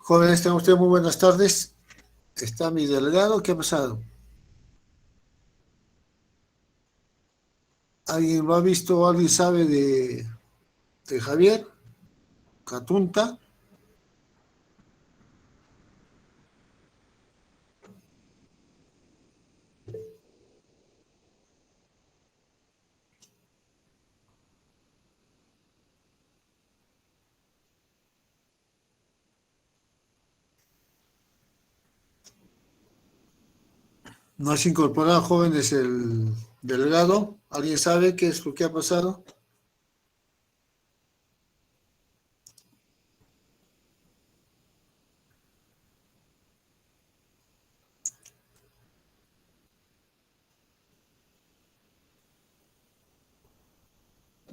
Jóvenes, tengan ustedes muy buenas tardes. Está mi delegado. ¿Qué ha pasado? ¿Alguien lo ha visto o alguien sabe de Javier Catunta? ¿No has incorporado, jóvenes, el delegado? ¿Alguien sabe qué es lo que ha pasado?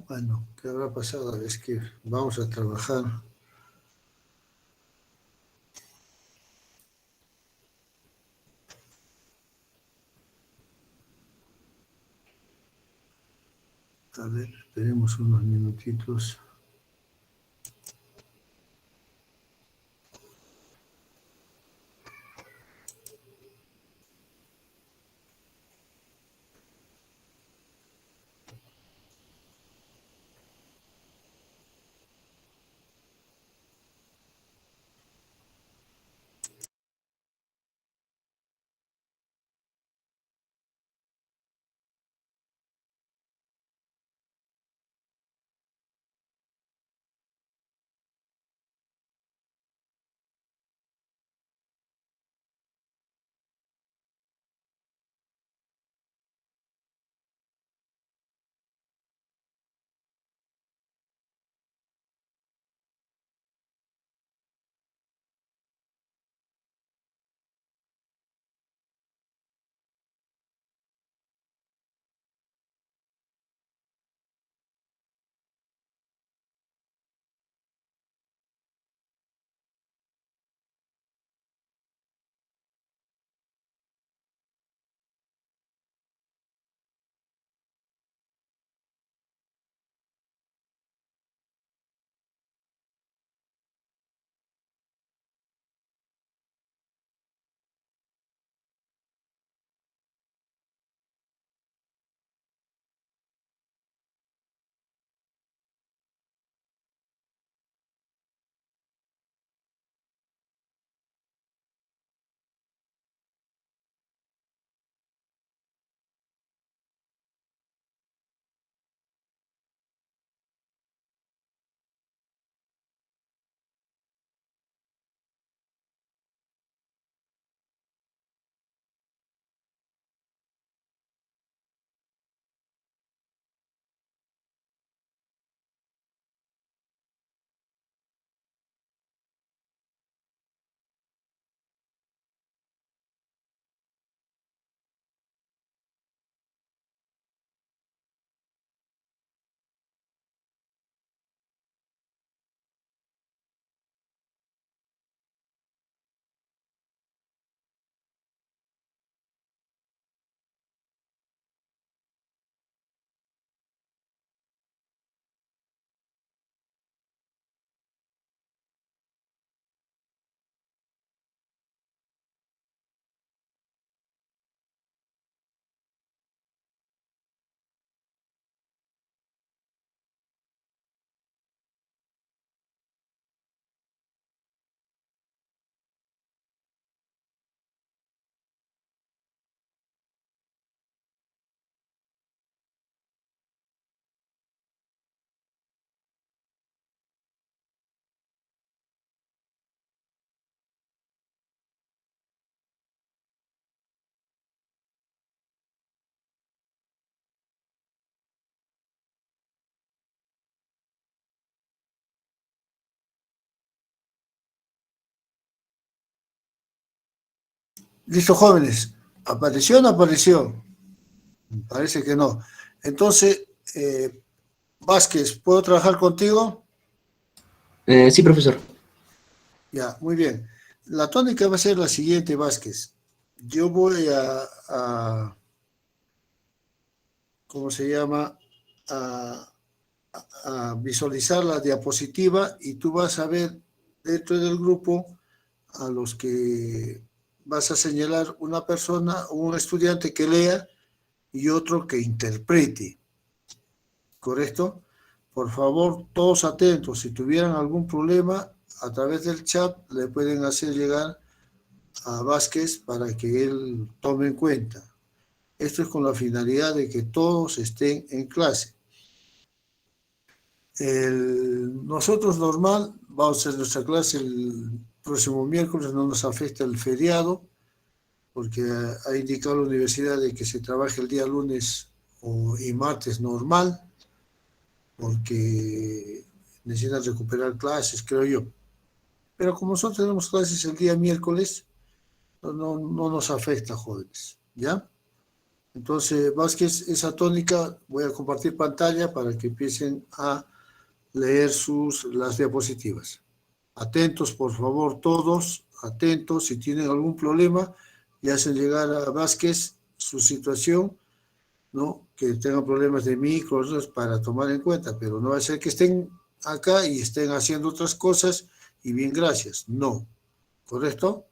Bueno, ¿qué habrá pasado? Es que vamos a trabajar. A ver, esperemos unos minutitos. Listo, jóvenes. ¿Apareció o no apareció? Parece que no. Entonces, Vázquez, ¿puedo trabajar contigo? Sí, profesor. Ya, muy bien. La tónica va a ser la siguiente, Vázquez. Yo voy ¿cómo se llama? A, a visualizar la diapositiva y tú vas a ver dentro del grupo a los que vas a señalar una persona, un estudiante que lea y otro que interprete, ¿correcto? Por favor, todos atentos. Si tuvieran algún problema, a través del chat le pueden hacer llegar a Vázquez para que él tome en cuenta. Esto es con la finalidad de que todos estén en clase. Nosotros normal vamos a hacer nuestra clase el próximo miércoles, no nos afecta el feriado, porque ha indicado la universidad de que se trabaje el día lunes y martes normal, porque necesitan recuperar clases, creo yo. Pero como nosotros tenemos clases el día miércoles, no nos afecta, jóvenes, ¿ya? Entonces, Vázquez, esa tónica, voy a compartir pantalla para que empiecen a leer las diapositivas. Atentos, por favor, todos, atentos. Si tienen algún problema, y hacen llegar a Vázquez su situación, ¿no? Que tengan problemas de micro, para tomar en cuenta, pero no va a ser que estén acá y estén haciendo otras cosas y bien, gracias. No, ¿correcto?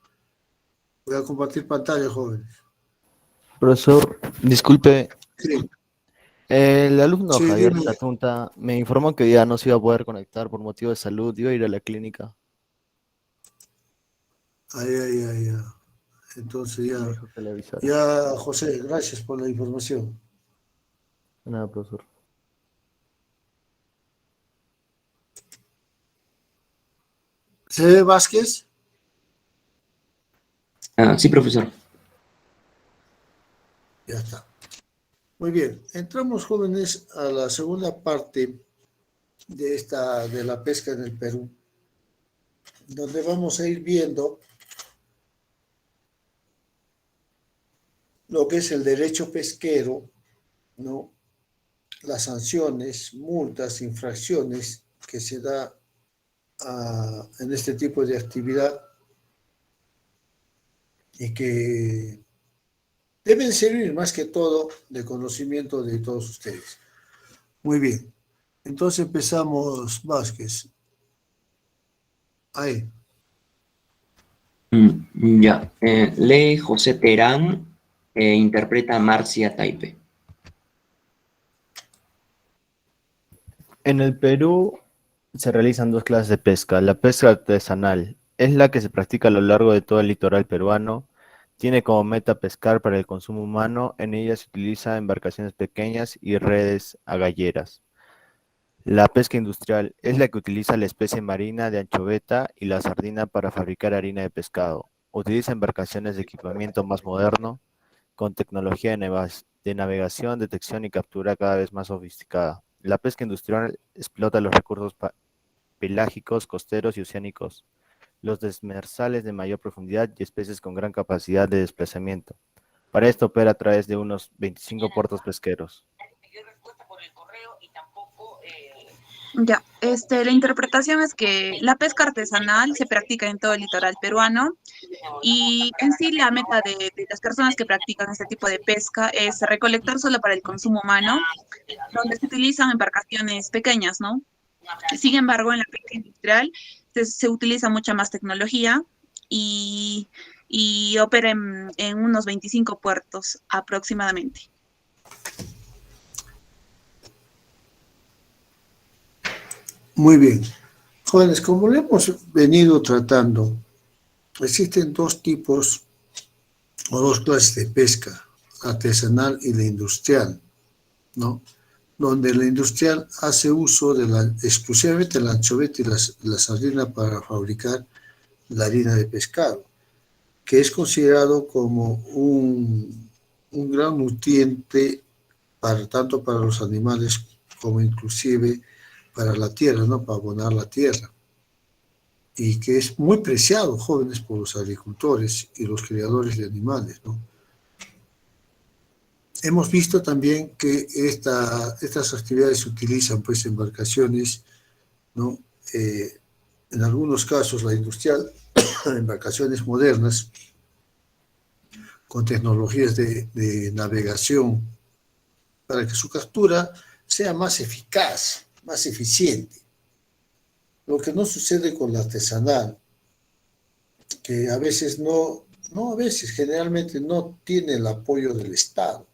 Voy a compartir pantalla, jóvenes. Profesor, disculpe, Sí, el alumno sí, Javier dime. Tatunta me informó que ya no se iba a poder conectar por motivo de salud, iba a ir a la clínica. Ay. Entonces Me dijo que le avisara. ya, José, gracias por la información. Nada, profesor. ¿Se ve Vázquez? Sí, profesor. Ya está. Muy bien, entramos, jóvenes, a la segunda parte de la pesca en el Perú, donde vamos a ir viendo lo que es el derecho pesquero, ¿no? Las sanciones, multas, infracciones que se da en este tipo de actividad y que deben servir más que todo de conocimiento de todos ustedes. Muy bien, entonces empezamos, Vázquez. Ahí. Ya. Lee José Terán e interpreta Marcia Taipe. En el Perú se realizan dos clases de pesca. La pesca artesanal es la que se practica a lo largo de todo el litoral peruano. Tiene como meta pescar para el consumo humano. En ella se utilizan embarcaciones pequeñas y redes agalleras. La pesca industrial es la que utiliza la especie marina de anchoveta y la sardina para fabricar harina de pescado. Utiliza embarcaciones de equipamiento más moderno, con tecnología de navegación, detección y captura cada vez más sofisticada. La pesca industrial explota los recursos pelágicos, costeros y oceánicos, los demersales de mayor profundidad y especies con gran capacidad de desplazamiento. Para esto opera a través de unos 25 puertos pesqueros. Ya, la interpretación es que la pesca artesanal se practica en todo el litoral peruano y en sí la meta de las personas que practican este tipo de pesca es recolectar solo para el consumo humano, donde se utilizan embarcaciones pequeñas, ¿no? Sin embargo, en la pesca industrial se utiliza mucha más tecnología y, y opera en unos 25 puertos aproximadamente. Muy bien. Jóvenes, como lo hemos venido tratando, existen dos tipos o dos clases de pesca, artesanal y la industrial, ¿no? Donde la industrial hace uso exclusivamente de la anchoveta y la sardina para fabricar la harina de pescado, que es considerado como un gran nutriente tanto para los animales como inclusive para la tierra, ¿no? Para abonar la tierra. Y que es muy preciado, jóvenes, por los agricultores y los criadores de animales, ¿no? Hemos visto también que estas actividades se utilizan, pues, embarcaciones, ¿no? En algunos casos la industrial, embarcaciones modernas, con tecnologías de navegación, para que su captura sea más eficaz, más eficiente. Lo que no sucede con la artesanal, que a veces no a veces, generalmente no tiene el apoyo del Estado.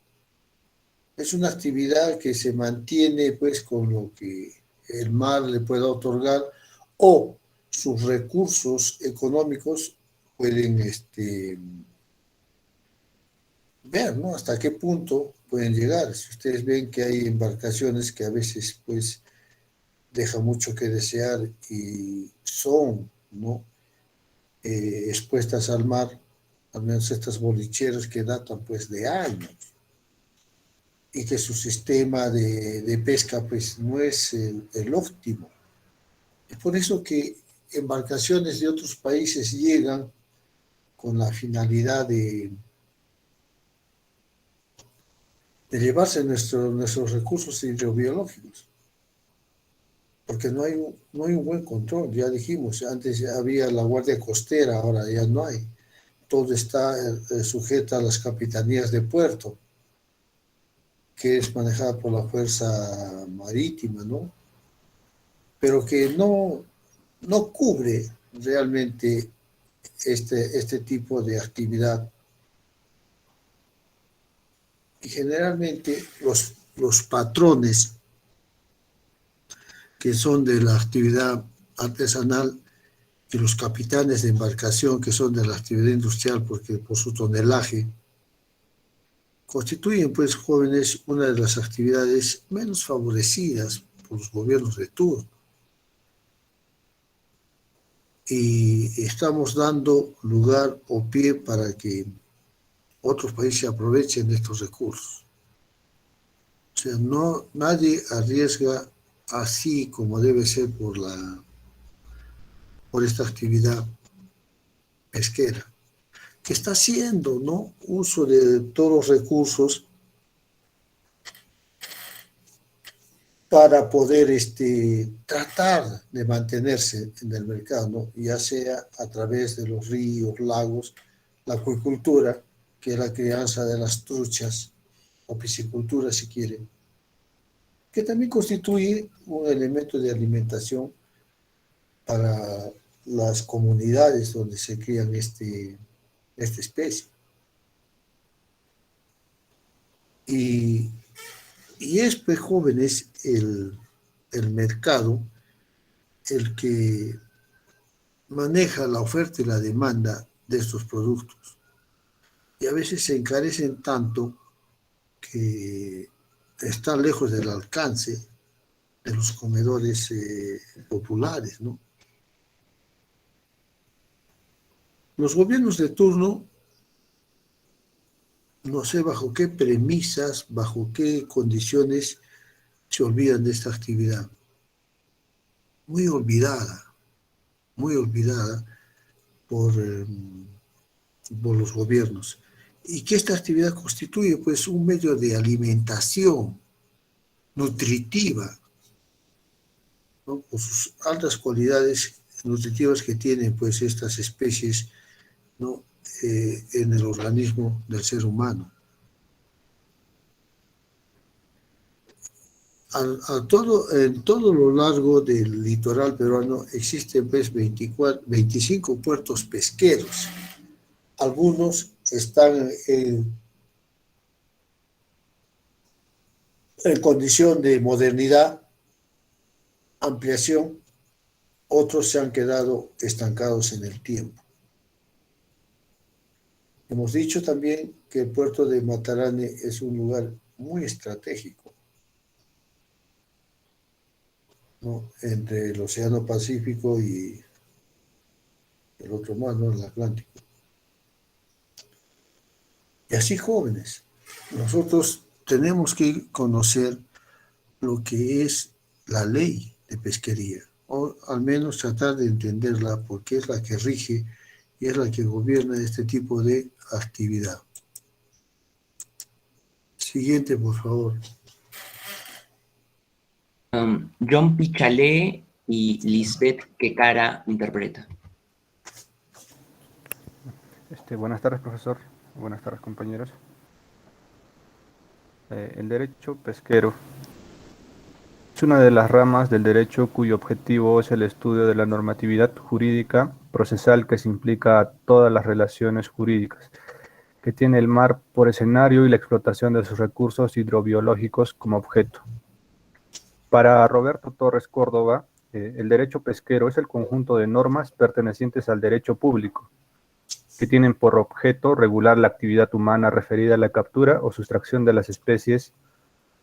Es una actividad que se mantiene pues con lo que el mar le pueda otorgar o sus recursos económicos pueden ver, ¿no? Hasta qué punto pueden llegar. Si ustedes ven que hay embarcaciones que a veces pues dejan mucho que desear y son, ¿no? Expuestas al mar, al menos estas bolicheras que datan pues de años y que su sistema de pesca pues no es el óptimo. Es por eso que embarcaciones de otros países llegan con la finalidad de llevarse nuestros recursos hidrobiológicos, porque no hay un buen control, ya dijimos, antes había la Guardia Costera, ahora ya no hay. Todo está sujeto a las capitanías de puerto, que es manejada por la Fuerza Marítima, ¿no? Pero que no cubre realmente este tipo de actividad. Y generalmente los patrones que son de la actividad artesanal y los capitanes de embarcación que son de la actividad industrial porque por su tonelaje constituyen pues jóvenes una de las actividades menos favorecidas por los gobiernos de turno. Y estamos dando lugar o pie para que otros países aprovechen de estos recursos. O sea, nadie arriesga así como debe ser por esta actividad pesquera, que está haciendo, ¿no?, uso de todos los recursos para poder tratar de mantenerse en el mercado, ¿no? Ya sea a través de los ríos, lagos, la acuicultura, que es la crianza de las truchas, o piscicultura si quieren, que también constituye un elemento de alimentación para las comunidades donde se crían esta especie. Y es, pues, jóvenes, el mercado el que maneja la oferta y la demanda de estos productos. Y a veces se encarecen tanto que están lejos del alcance de los comedores populares, ¿no? Los gobiernos de turno, no sé bajo qué premisas, bajo qué condiciones se olvidan de esta actividad. Muy olvidada por los gobiernos. Y que esta actividad constituye pues un medio de alimentación nutritiva, ¿no?, por sus altas cualidades nutritivas que tienen pues estas especies, ¿no?, en el organismo del ser humano. En todo lo largo del litoral peruano existen pues 25 puertos pesqueros. Algunos están en condición de modernidad, ampliación, otros se han quedado estancados en el tiempo. Hemos dicho también que el puerto de Matarane es un lugar muy estratégico, ¿no?, entre el Océano Pacífico y el otro mar, ¿no?, el Atlántico. Y así, jóvenes, nosotros tenemos que conocer lo que es la ley de pesquería, o al menos tratar de entenderla, porque es la que rige y es la que gobierna este tipo de actividad. Siguiente, por favor. John Pichalé y Lisbeth Quecara interpreta. Buenas tardes, profesor. Buenas tardes, compañeros. El derecho pesquero es una de las ramas del derecho cuyo objetivo es el estudio de la normatividad jurídica procesal que se implica a todas las relaciones jurídicas que tiene el mar por escenario y la explotación de sus recursos hidrobiológicos como objeto. Para Roberto Torres Córdoba, el derecho pesquero es el conjunto de normas pertenecientes al derecho público, que tienen por objeto regular la actividad humana referida a la captura o sustracción de las especies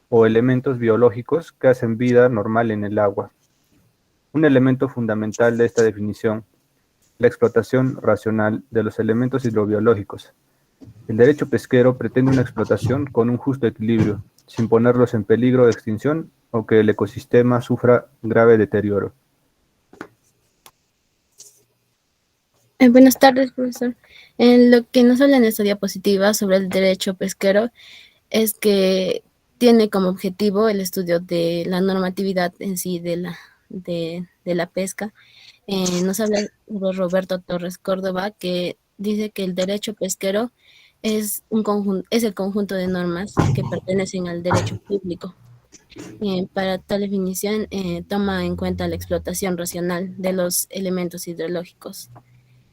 o elementos biológicos que hacen vida normal en el agua. Un elemento fundamental de esta definición, la explotación racional de los elementos hidrobiológicos. El derecho pesquero pretende una explotación con un justo equilibrio, sin ponerlos en peligro de extinción o que el ecosistema sufra grave deterioro. Buenas tardes, profesor. Lo que nos habla en esta diapositiva sobre el derecho pesquero es que tiene como objetivo el estudio de la normatividad en sí de la pesca. Nos habla Roberto Torres Córdoba, que dice que el derecho pesquero es el conjunto de normas que pertenecen al derecho público. Para tal definición, toma en cuenta la explotación racional de los elementos hidrológicos,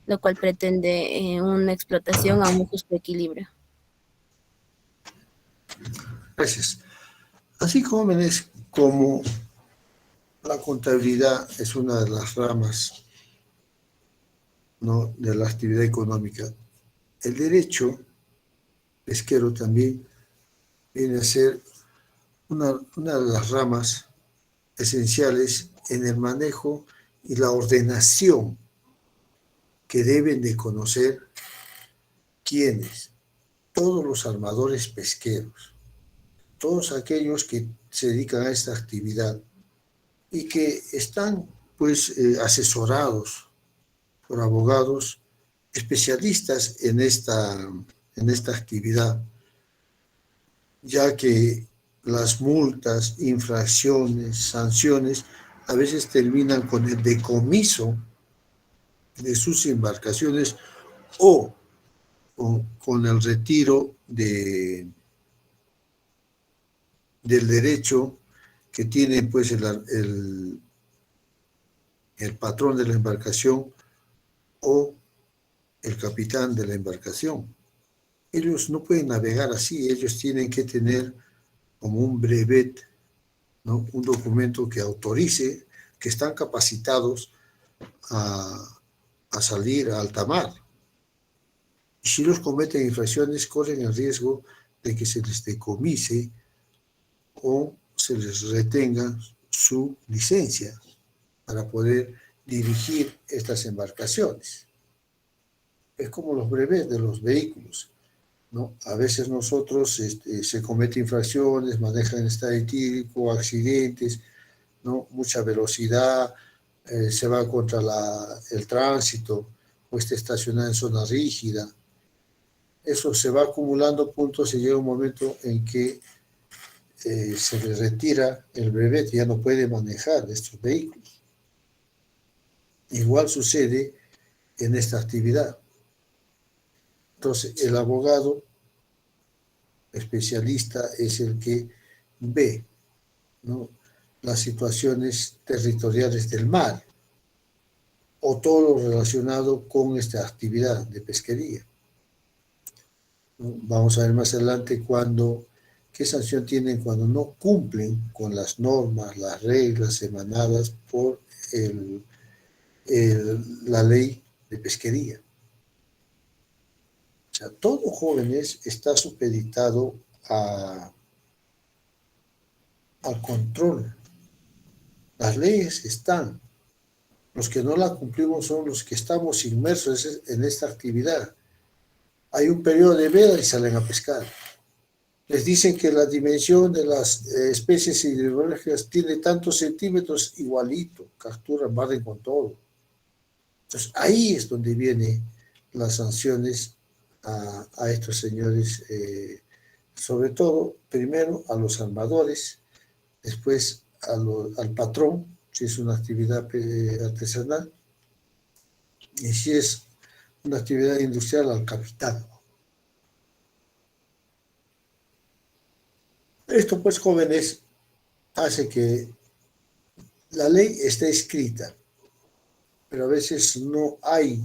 lo cual pretende una explotación a un justo equilibrio. Gracias. Así, jóvenes, como la contabilidad es una de las ramas, ¿no?, de la actividad económica, el derecho pesquero también viene a ser una de las ramas esenciales en el manejo y la ordenación que deben de conocer quienes, todos los armadores pesqueros, todos aquellos que se dedican a esta actividad y que están pues asesorados por abogados especialistas en esta actividad, ya que las multas, infracciones, sanciones a veces terminan con el decomiso de sus embarcaciones o con el retiro del derecho que tiene pues el patrón de la embarcación o el capitán de la embarcación. Ellos no pueden navegar así, ellos tienen que tener como un brevet, ¿no?, un documento que autorice que están capacitados a salir a alta mar. Y si los cometen infracciones, corren el riesgo de que se les decomise o se les retenga su licencia para poder dirigir estas embarcaciones. Es como los brevets de los vehículos, ¿no? A veces nosotros se cometen infracciones, manejan en estado etílico, accidentes, ¿no?, mucha velocidad, se va contra el tránsito o está estacionada en zona rígida. Eso se va acumulando puntos y llega un momento en que se le retira el brevet y ya no puede manejar estos vehículos. Igual sucede en esta actividad. Entonces, el abogado especialista es el que ve, ¿no?, las situaciones territoriales del mar o todo lo relacionado con esta actividad de pesquería. Vamos a ver más adelante qué sanción tienen cuando no cumplen con las normas, las reglas emanadas por la ley de pesquería. O sea, todo jóvenes está supeditado al control. Las leyes están. Los que no la cumplimos son los que estamos inmersos en esta actividad. Hay un periodo de veda y salen a pescar. Les dicen que la dimensión de las especies hidrológicas tiene tantos centímetros, igualito, capturan, barren con todo. Entonces, ahí es donde vienen las sanciones a estos señores, sobre todo, primero a los armadores, después al patrón, si es una actividad artesanal, y si es una actividad industrial, al capitán. Esto, pues, jóvenes, hace que la ley esté escrita, pero a veces no hay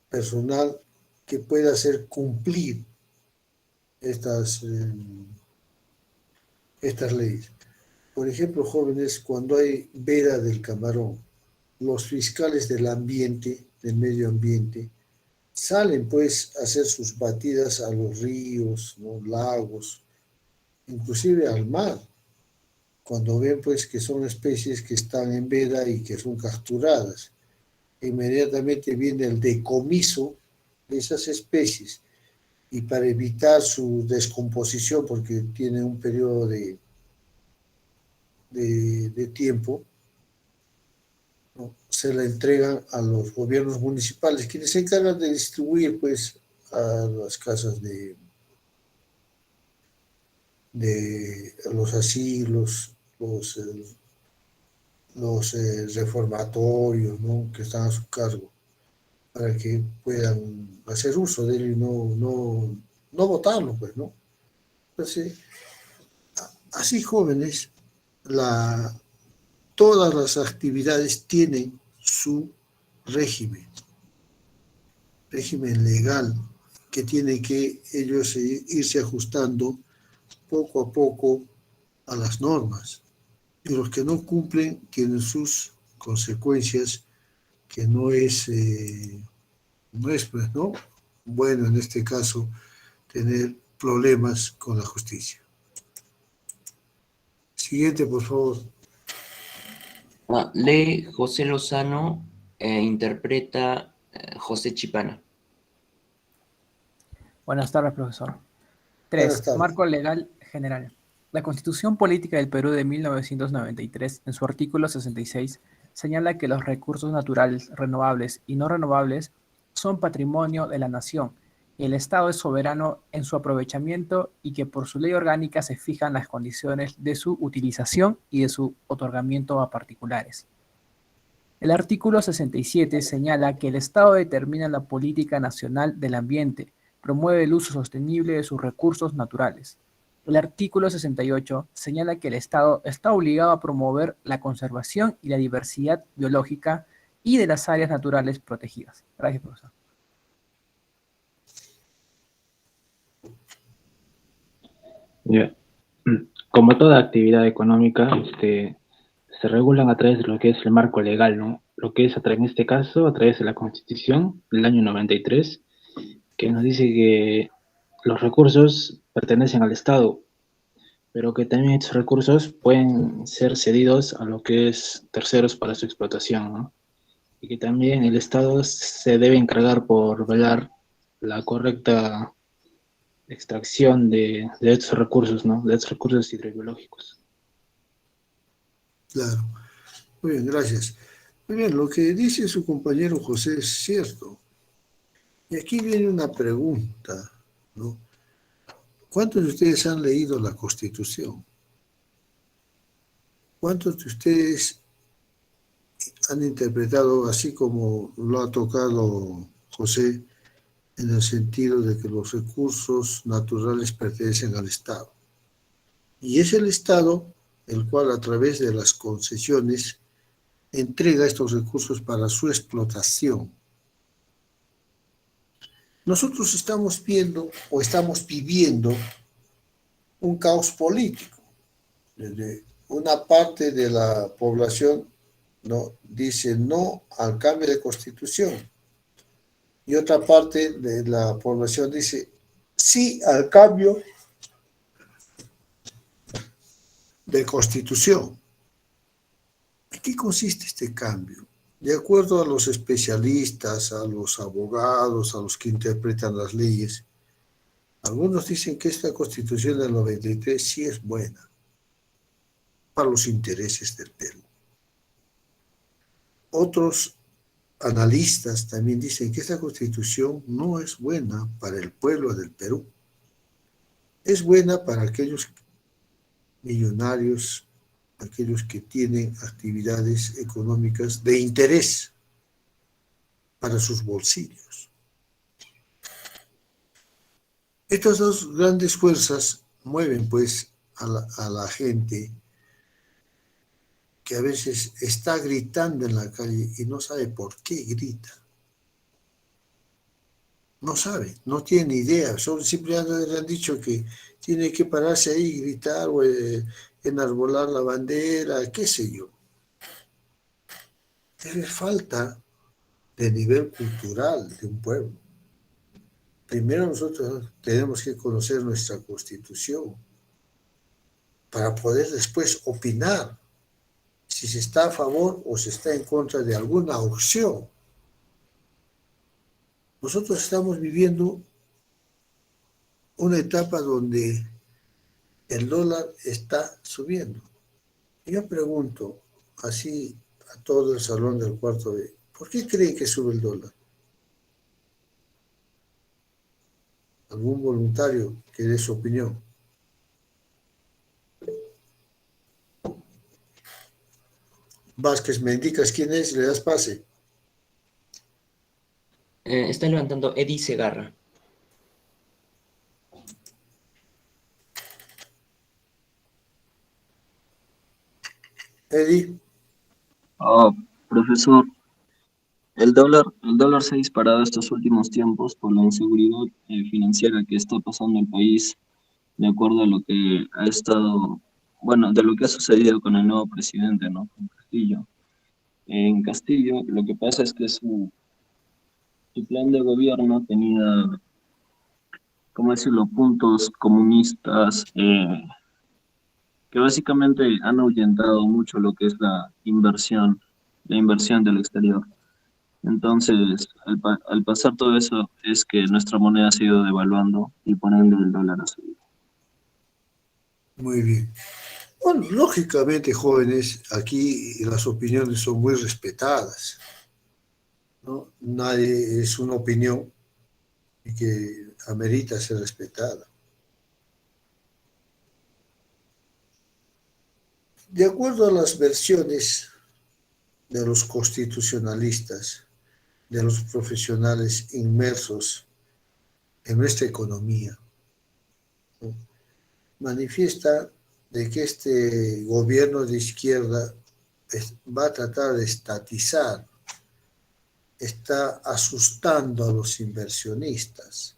personal que pueda hacer cumplir estas, estas leyes. Por ejemplo, jóvenes, cuando hay veda del camarón, los fiscales del ambiente, del medio ambiente, salen pues a hacer sus batidas a los ríos, ¿no? Lagos, inclusive al mar, cuando ven pues que son especies que están en veda y que son capturadas. Inmediatamente viene el decomiso de esas especies y para evitar su descomposición, porque tiene un periodo de tiempo, ¿no? Se la entregan a los gobiernos municipales, quienes se encargan de distribuir pues a las casas de los asilos, los reformatorios, ¿no? Que están a su cargo, para que puedan hacer uso de él y no votarlo, pues, ¿no? Entonces, así jóvenes, todas las actividades tienen su régimen legal, que tienen que ellos irse ajustando poco a poco a las normas. Y los que no cumplen tienen sus consecuencias, que no es, pues, ¿no? Bueno, en este caso, tener problemas con la justicia. Siguiente, por favor. Lee José Lozano e interpreta José Chipana. Buenas tardes, profesor. Buenas 3. tardes. Marco legal general. La Constitución Política del Perú de 1993, en su artículo 66, señala que los recursos naturales renovables y no renovables son patrimonio de la nación y el Estado es soberano en su aprovechamiento y que por su ley orgánica se fijan las condiciones de su utilización y de su otorgamiento a particulares. El artículo 67 señala que el Estado determina la política nacional del ambiente, promueve el uso sostenible de sus recursos naturales. El artículo 68 señala que el Estado está obligado a promover la conservación y la diversidad biológica y de las áreas naturales protegidas. Gracias, profesor. Ya. Como toda actividad económica, se regulan a través de lo que es el marco legal, ¿no? Lo que es en este caso, a través de la Constitución del año 93, que nos dice que los recursos pertenecen al Estado, pero que también estos recursos pueden ser cedidos a lo que es terceros para su explotación, ¿no? Y que también el Estado se debe encargar por velar la correcta extracción de estos recursos, ¿no? De estos recursos hidrobiológicos. Claro. Muy bien, gracias. Muy bien, lo que dice su compañero José es cierto. Y aquí viene una pregunta, ¿no? ¿Cuántos de ustedes han leído la Constitución? ¿Cuántos de ustedes han interpretado así como lo ha tocado José, en el sentido de que los recursos naturales pertenecen al Estado? Y es el Estado el cual a través de las concesiones entrega estos recursos para su explotación. Nosotros estamos viendo o estamos viviendo un caos político. Desde una parte de la población, ¿no?, dice no al cambio de constitución y otra parte de la población dice sí al cambio de constitución. ¿En qué consiste este cambio? De acuerdo a los especialistas, a los abogados, a los que interpretan las leyes, algunos dicen que esta Constitución del 93 sí es buena para los intereses del Perú. Otros analistas también dicen que esta Constitución no es buena para el pueblo del Perú. Es buena para aquellos millonarios, aquellos que tienen actividades económicas de interés para sus bolsillos. Estas dos grandes fuerzas mueven pues a la gente que a veces está gritando en la calle y no sabe por qué grita. No sabe, no tiene ni idea. Solo simplemente le han dicho que tiene que pararse ahí y gritar o enarbolar la bandera, qué sé yo. Es falta de nivel cultural de un pueblo. Primero nosotros tenemos que conocer nuestra Constitución para poder después opinar si se está a favor o se está en contra de alguna opción. Nosotros estamos viviendo una etapa donde el dólar está subiendo. Y yo pregunto así a todo el salón del cuarto B, ¿por qué creen que sube el dólar? ¿Algún voluntario que dé su opinión? Vázquez, ¿me indicas quién es y le das pase? Está levantando Eddie Segarra. Eddie. Profesor, el dólar se ha disparado estos últimos tiempos por la inseguridad financiera que está pasando el país, de acuerdo a lo que ha estado, bueno, de lo que ha sucedido con el nuevo presidente, ¿no? Con Castillo. En Castillo, lo que pasa es que su plan de gobierno tenía, ¿cómo decirlo?, puntos comunistas que básicamente han ahuyentado mucho lo que es la inversión del exterior. Entonces, al pasar todo eso, es que nuestra moneda se ha ido devaluando y poniendo el dólar a subir. Muy bien. Bueno, lógicamente, jóvenes, aquí las opiniones son muy respetadas, ¿no? Nadie es una opinión y que amerita ser respetada. De acuerdo a las versiones de los constitucionalistas, de los profesionales inmersos en nuestra economía, ¿no?, manifiesta de que este gobierno de izquierda va a tratar de estatizar, está asustando a los inversionistas,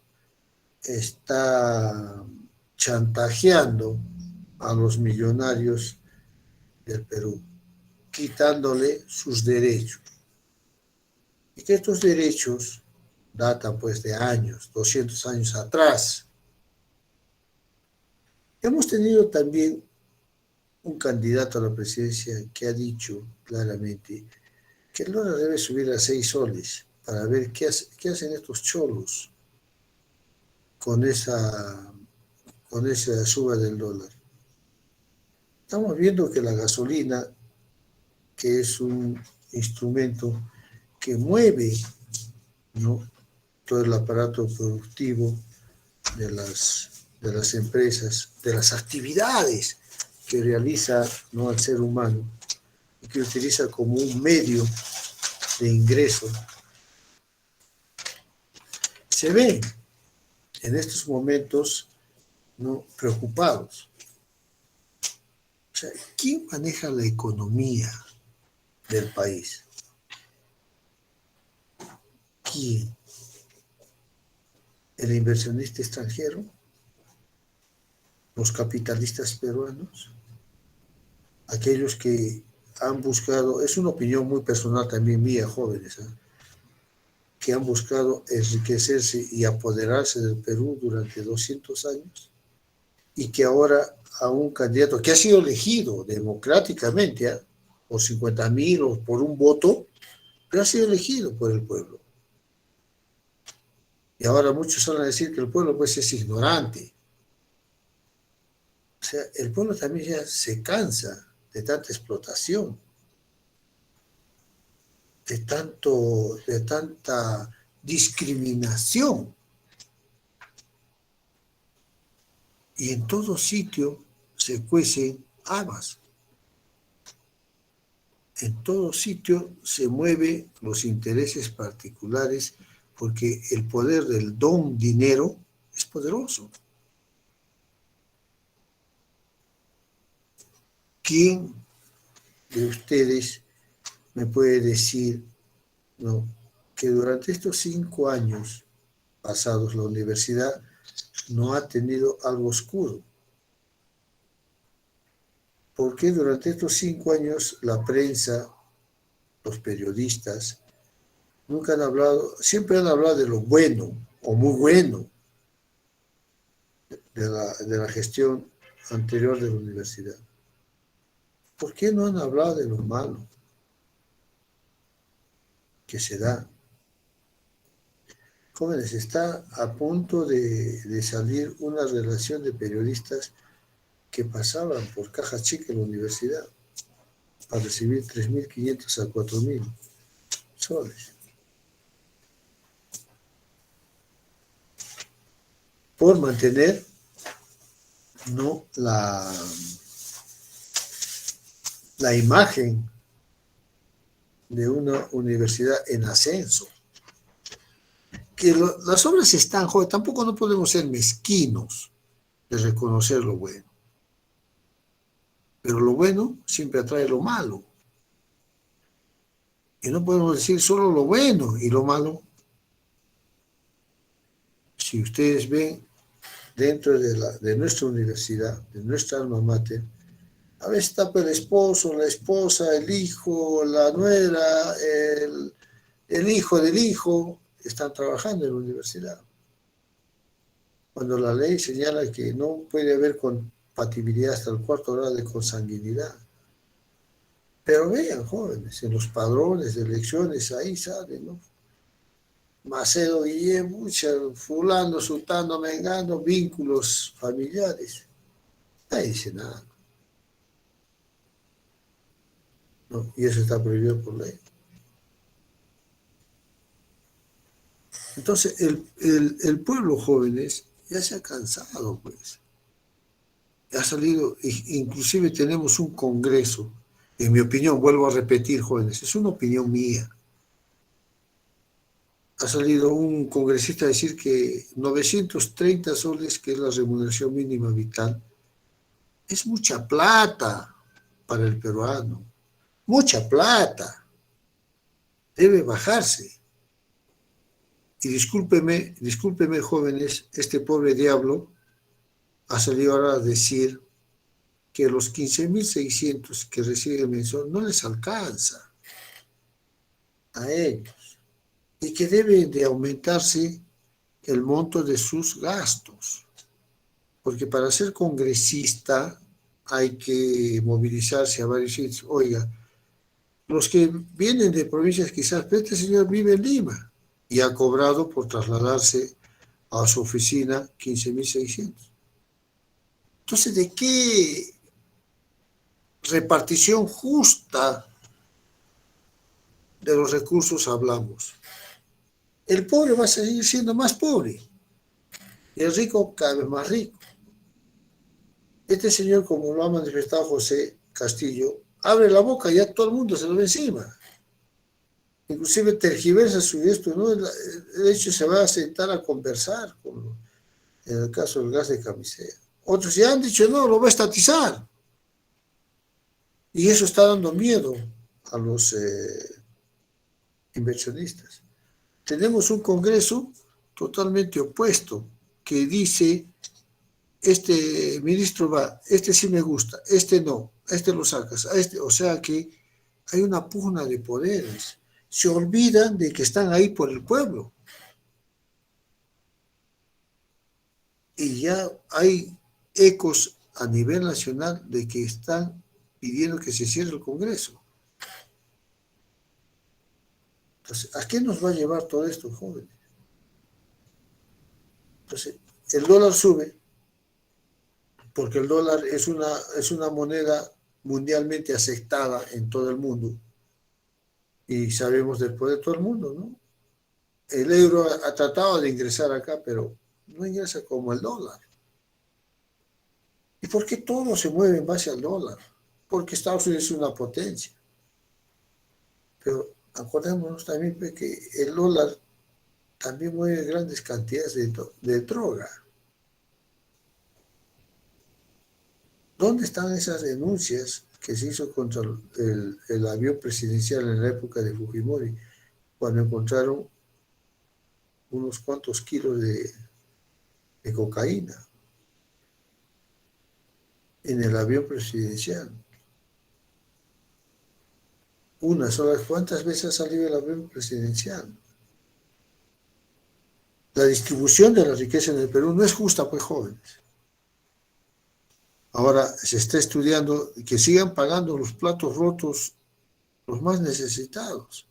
está chantajeando a los millonarios del Perú, quitándole sus derechos. Y que estos derechos datan pues de años, 200 años atrás. Hemos tenido también un candidato a la presidencia que ha dicho claramente que el dólar debe subir a 6 soles para ver qué hacen estos cholos con esa suba del dólar. Estamos viendo que la gasolina, que es un instrumento que mueve, ¿no?, todo el aparato productivo de las empresas, de las actividades que realiza, ¿no?, el ser humano y que utiliza como un medio de ingreso, se ven en estos momentos, ¿no?, preocupados. O sea, ¿quién maneja la economía del país? ¿Quién? ¿El inversionista extranjero? ¿Los capitalistas peruanos? Aquellos que han buscado, es una opinión muy personal también mía, jóvenes, que han buscado enriquecerse y apoderarse del Perú durante 200 años y que ahora a un candidato que ha sido elegido democráticamente, por 50.000 o por un voto, pero ha sido elegido por el pueblo. Y ahora muchos van a decir que el pueblo pues es ignorante. O sea, el pueblo también ya se cansa de tanta explotación, de tanta discriminación. Y en todo sitio se cuecen habas. En todo sitio se mueven los intereses particulares porque el poder del don dinero es poderoso. ¿Quién de ustedes me puede decir, ¿no?, que durante estos 5 años pasados la universidad no ha tenido algo oscuro? ¿Por qué durante estos 5 años la prensa, los periodistas, nunca han hablado, siempre han hablado de lo bueno o muy bueno de la gestión anterior de la universidad? ¿Por qué no han hablado de lo malo que se da? Jóvenes, está a punto de salir una relación de periodistas que pasaban por caja chica en la universidad para recibir 3.500 a 4.000 soles por mantener, no, la imagen de una universidad en ascenso. Que las obras están, joder, tampoco no podemos ser mezquinos de reconocer lo bueno. Pero lo bueno siempre atrae lo malo. Y no podemos decir solo lo bueno y lo malo. Si ustedes ven dentro de nuestra universidad, de nuestra alma mater, a veces está el esposo, la esposa, el hijo, la nuera, el hijo del hijo, están trabajando en la universidad. Cuando la ley señala que no puede haber compatibilidad hasta el 4º grado de consanguinidad. Pero vean, jóvenes, en los padrones de elecciones ahí salen, ¿no? Macedo Guillén, fulano, sultano, mengano, vínculos familiares. Nadie dice nada. ¿No? Y eso está prohibido por ley. Entonces, el pueblo, jóvenes, ya se ha cansado, pues. Ha salido, inclusive tenemos un congreso, en mi opinión, vuelvo a repetir, jóvenes, es una opinión mía. Ha salido un congresista a decir que 930 soles, que es la remuneración mínima vital, es mucha plata para el peruano. Mucha plata. Debe bajarse. Y discúlpeme, jóvenes, este pobre diablo ha salido ahora a decir que los 15.600 que recibe mensual no les alcanza a ellos y que debe de aumentarse el monto de sus gastos, porque para ser congresista hay que movilizarse a varios sitios. Oiga, los que vienen de provincias quizás, pero este señor vive en Lima y ha cobrado por trasladarse a su oficina 15.600. Entonces, ¿de qué repartición justa de los recursos hablamos? El pobre va a seguir siendo más pobre y el rico cada vez más rico. Este señor, como lo ha manifestado José Castillo, abre la boca y ya todo el mundo se lo ve encima. Inclusive tergiversa su esto, ¿no? De hecho, se va a sentar a conversar, como en el caso del gas de Camisea. Otros ya han dicho, no, lo va a estatizar. Y eso está dando miedo a los inversionistas. Tenemos un Congreso totalmente opuesto, que dice, este ministro va, este sí me gusta, este no, este lo sacas, a este, o sea que hay una pugna de poderes. Se olvidan de que están ahí por el pueblo. Y ya hay ecos a nivel nacional de que están pidiendo que se cierre el Congreso. Entonces, ¿a qué nos va a llevar todo esto, jóvenes? Entonces, el dólar sube, porque el dólar es una moneda mundialmente aceptada en todo el mundo. Y sabemos del poder de todo el mundo, ¿no? El euro ha tratado de ingresar acá, pero no ingresa como el dólar. ¿Y por qué todo se mueve en base al dólar? Porque Estados Unidos es una potencia. Pero acordémonos también que el dólar también mueve grandes cantidades de droga. ¿Dónde están esas denuncias que se hizo contra el avión presidencial en la época de Fujimori, cuando encontraron unos cuantos kilos de cocaína en el avión presidencial? Una sola. ¿Cuántas veces ha salido el avión presidencial? La distribución de la riqueza en el Perú no es justa, pues, jóvenes. Ahora se está estudiando que sigan pagando los platos rotos los más necesitados.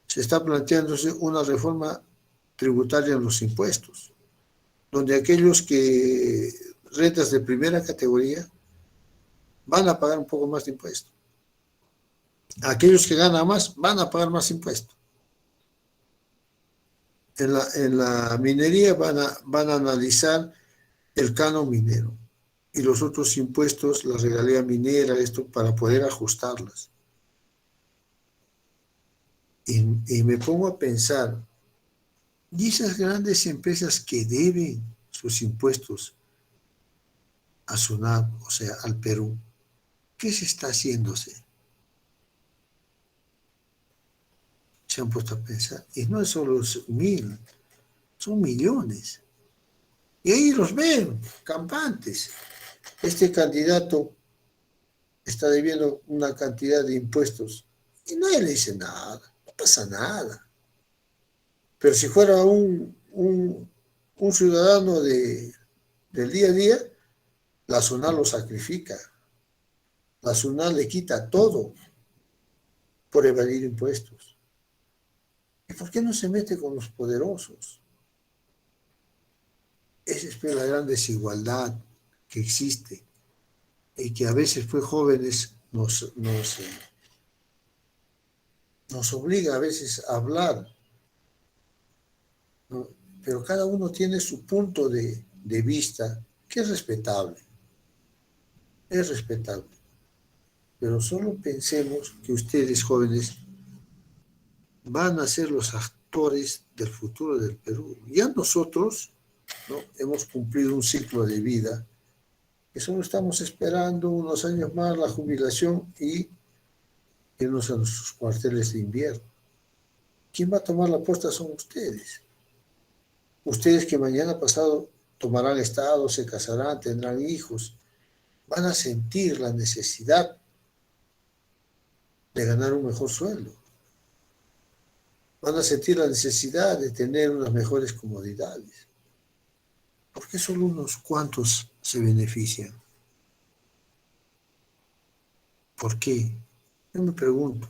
Se está planteándose una reforma tributaria en los impuestos, donde aquellos que rentas de primera categoría van a pagar un poco más de impuestos. Aquellos que ganan más van a pagar más impuestos. En la minería van a analizar el canon minero y los otros impuestos, la regalía minera, esto para poder ajustarlas. Y me pongo a pensar, ¿y esas grandes empresas que deben sus impuestos a SUNAT, o sea, al Perú, qué se está haciéndose? Se han puesto a pensar, y no es solo 1.000, son millones. Y ahí los ven, campantes. Este candidato está debiendo una cantidad de impuestos y nadie le dice nada, no pasa nada. Pero si fuera un ciudadano del día a día, la SUNAT lo sacrifica. La SUNAT le quita todo por evadir impuestos. ¿Y por qué no se mete con los poderosos? Esa es la gran desigualdad que existe y que a veces, pues, jóvenes nos obliga a veces a hablar, ¿no? Pero cada uno tiene su punto de vista, que es respetable, pero solo pensemos que ustedes, jóvenes, van a ser los actores del futuro del Perú. Ya nosotros, ¿no?, hemos cumplido un ciclo de vida, que solo estamos esperando unos años más la jubilación y irnos a nuestros cuarteles de invierno. ¿Quién va a tomar la posta? Son ustedes. Ustedes que mañana pasado tomarán estado, se casarán, tendrán hijos, van a sentir la necesidad de ganar un mejor sueldo. Van a sentir la necesidad de tener unas mejores comodidades. ¿Por qué solo unos cuantos se benefician? ¿Por qué? Yo me pregunto.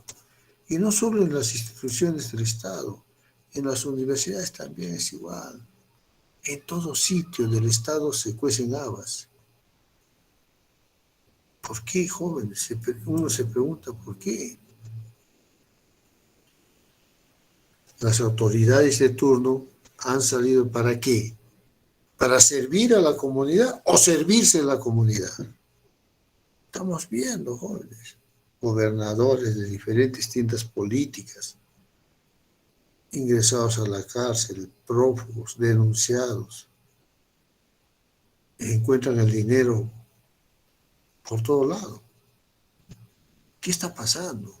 Y no solo en las instituciones del Estado, en las universidades también es igual. En todo sitio del Estado se cuecen habas. ¿Por qué, jóvenes? Uno se pregunta, ¿por qué? Las autoridades de turno han salido ¿para qué? ¿Para servir a la comunidad o servirse a la comunidad? Estamos viendo, jóvenes, gobernadores de diferentes tiendas políticas, ingresados a la cárcel, prófugos, denunciados, encuentran el dinero por todo lado. ¿Qué está pasando?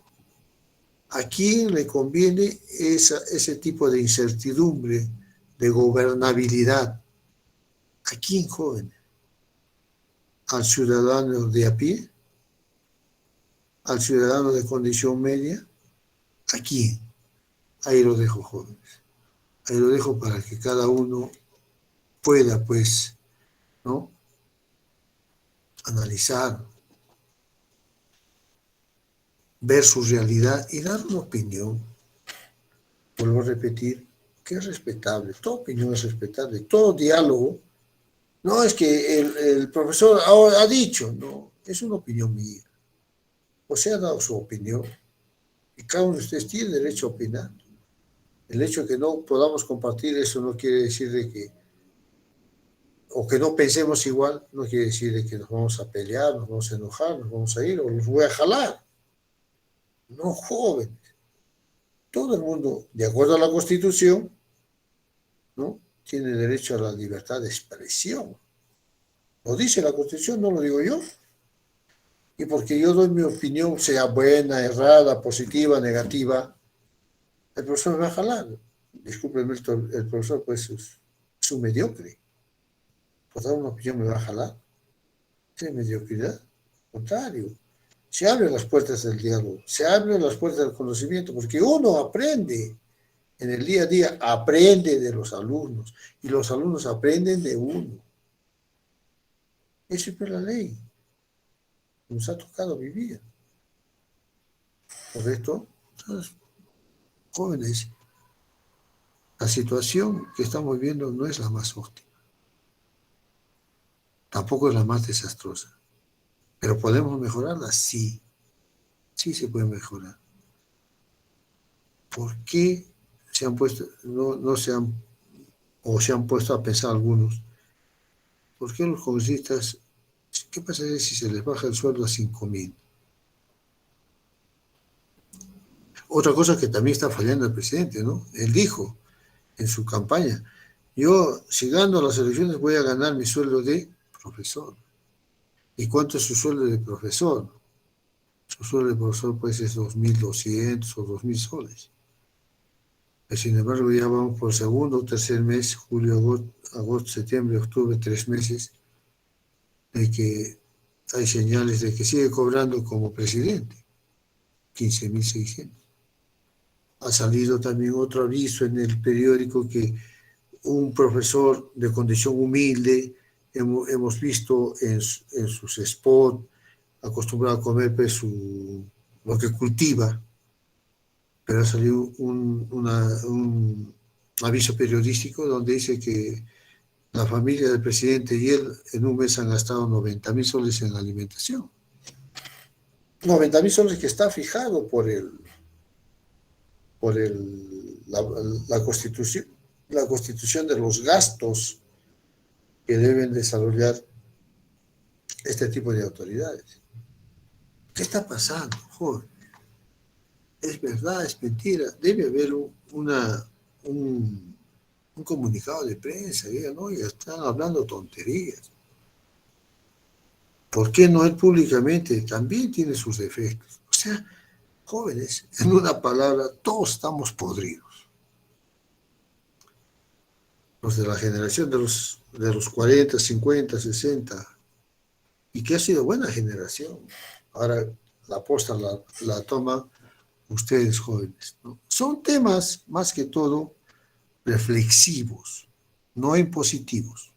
¿A quién le conviene ese tipo de incertidumbre, de gobernabilidad? ¿A quién, jóvenes? ¿Al ciudadano de a pie? ¿Al ciudadano de condición media? ¿A quién? Ahí lo dejo, jóvenes. Ahí lo dejo para que cada uno pueda, pues, ¿no?, analizar, ver su realidad y dar una opinión. Vuelvo a repetir, que es respetable. Toda opinión es respetable. Todo diálogo. No es que el profesor ha dicho, no, es una opinión mía. O sea, ha dado su opinión. Y cada uno de ustedes tiene derecho a opinar. El hecho de que no podamos compartir eso no quiere decir de que, o que no pensemos igual, no quiere decir de que nos vamos a pelear, nos vamos a enojar, nos vamos a ir o los voy a jalar. No, jóvenes. Todo el mundo, de acuerdo a la Constitución, ¿no?, tiene derecho a la libertad de expresión. Lo dice la Constitución, no lo digo yo. Y porque yo doy mi opinión, sea buena, errada, positiva, negativa, el profesor me va a jalar. Discúlpeme, el profesor pues es un mediocre. Por dar una opinión me va a jalar. ¿Qué mediocridad? Al contrario. Se abren las puertas del diálogo, se abren las puertas del conocimiento, porque uno aprende en el día a día, aprende de los alumnos, y los alumnos aprenden de uno. Eso es la ley. Nos ha tocado vivir. ¿Correcto? Entonces, jóvenes, la situación que estamos viviendo no es la más óptima. Tampoco es la más desastrosa. ¿Pero podemos mejorarla? Sí. Sí se puede mejorar. ¿Por qué se han puesto, no se han, o se han puesto a pensar algunos? ¿Por qué los congresistas, qué pasaría si se les baja el sueldo a 5.000? Otra cosa que también está fallando el presidente, ¿no? Él dijo en su campaña, yo si gano las elecciones voy a ganar mi sueldo de profesor. ¿Y cuánto es su sueldo de profesor? Su sueldo de profesor pues es 2.200 o 2.000 soles. Pero sin embargo ya vamos por segundo o tercer mes, julio, agosto, septiembre, octubre, 3 meses, de que hay señales de que sigue cobrando como presidente, 15.600. Ha salido también otro aviso en el periódico que un profesor de condición humilde, hemos visto en sus spots, acostumbrado a comer pues, lo que cultiva, pero ha salido un aviso periodístico donde dice que la familia del presidente y él en un mes han gastado 90.000 soles en alimentación. 90.000 soles que está fijado por la constitución de los gastos que deben desarrollar este tipo de autoridades. ¿Qué está pasando, joven? ¿Es verdad? ¿Es mentira? Debe haber un comunicado de prensa, ¿no? Ya están hablando tonterías. ¿Por qué no él públicamente? También tiene sus defectos. O sea, jóvenes, en una palabra, todos estamos podridos. Los de la generación de los 40, 50, 60, y que ha sido buena generación. Ahora la posta la toman ustedes jóvenes, ¿no? Son temas, más que todo, reflexivos, no impositivos.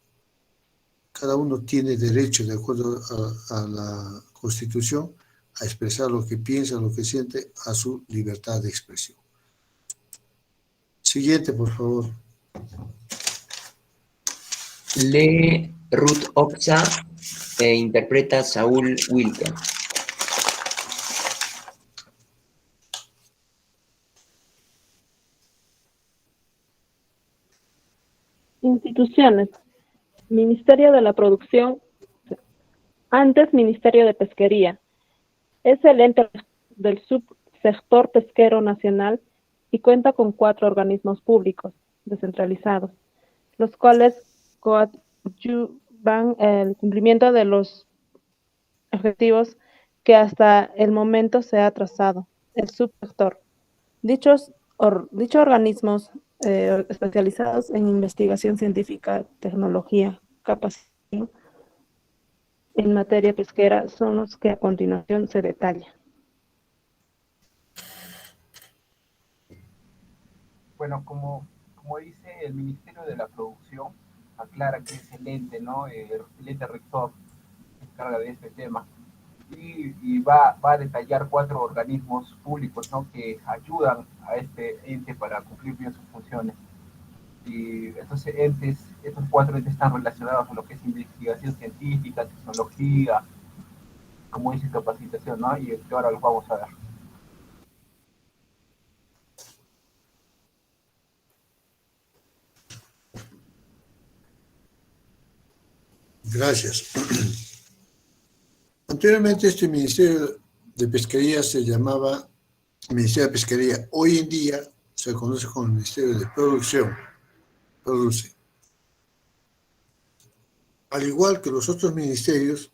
Cada uno tiene derecho, de acuerdo a la Constitución, a expresar lo que piensa, lo que siente, a su libertad de expresión. Siguiente, por favor. Lee Ruth Opsa e interpreta Saúl Wilker. Instituciones. Ministerio de la Producción, antes Ministerio de Pesquería. Es el ente del subsector pesquero nacional y cuenta con 4 organismos públicos descentralizados, los cuales coadyuvan el cumplimiento de los objetivos que hasta el momento se ha trazado el subsector. Dichos organismos especializados en investigación científica, tecnología, capacitación en materia pesquera son los que a continuación se detalla. Bueno, como dice el Ministerio de la Producción, aclara que es el ente, ¿no? El ente rector que se encarga de este tema. Y va a detallar 4 organismos públicos, ¿no? Que ayudan a este ente para cumplir bien sus funciones. Y estos 4 entes están relacionados con lo que es investigación científica, tecnología, como dice capacitación, ¿no? Y que ahora los vamos a ver. Gracias. Anteriormente este Ministerio de Pesquería se llamaba Ministerio de Pesquería. Hoy en día se conoce como Ministerio de Producción. Produce. Al igual que los otros ministerios,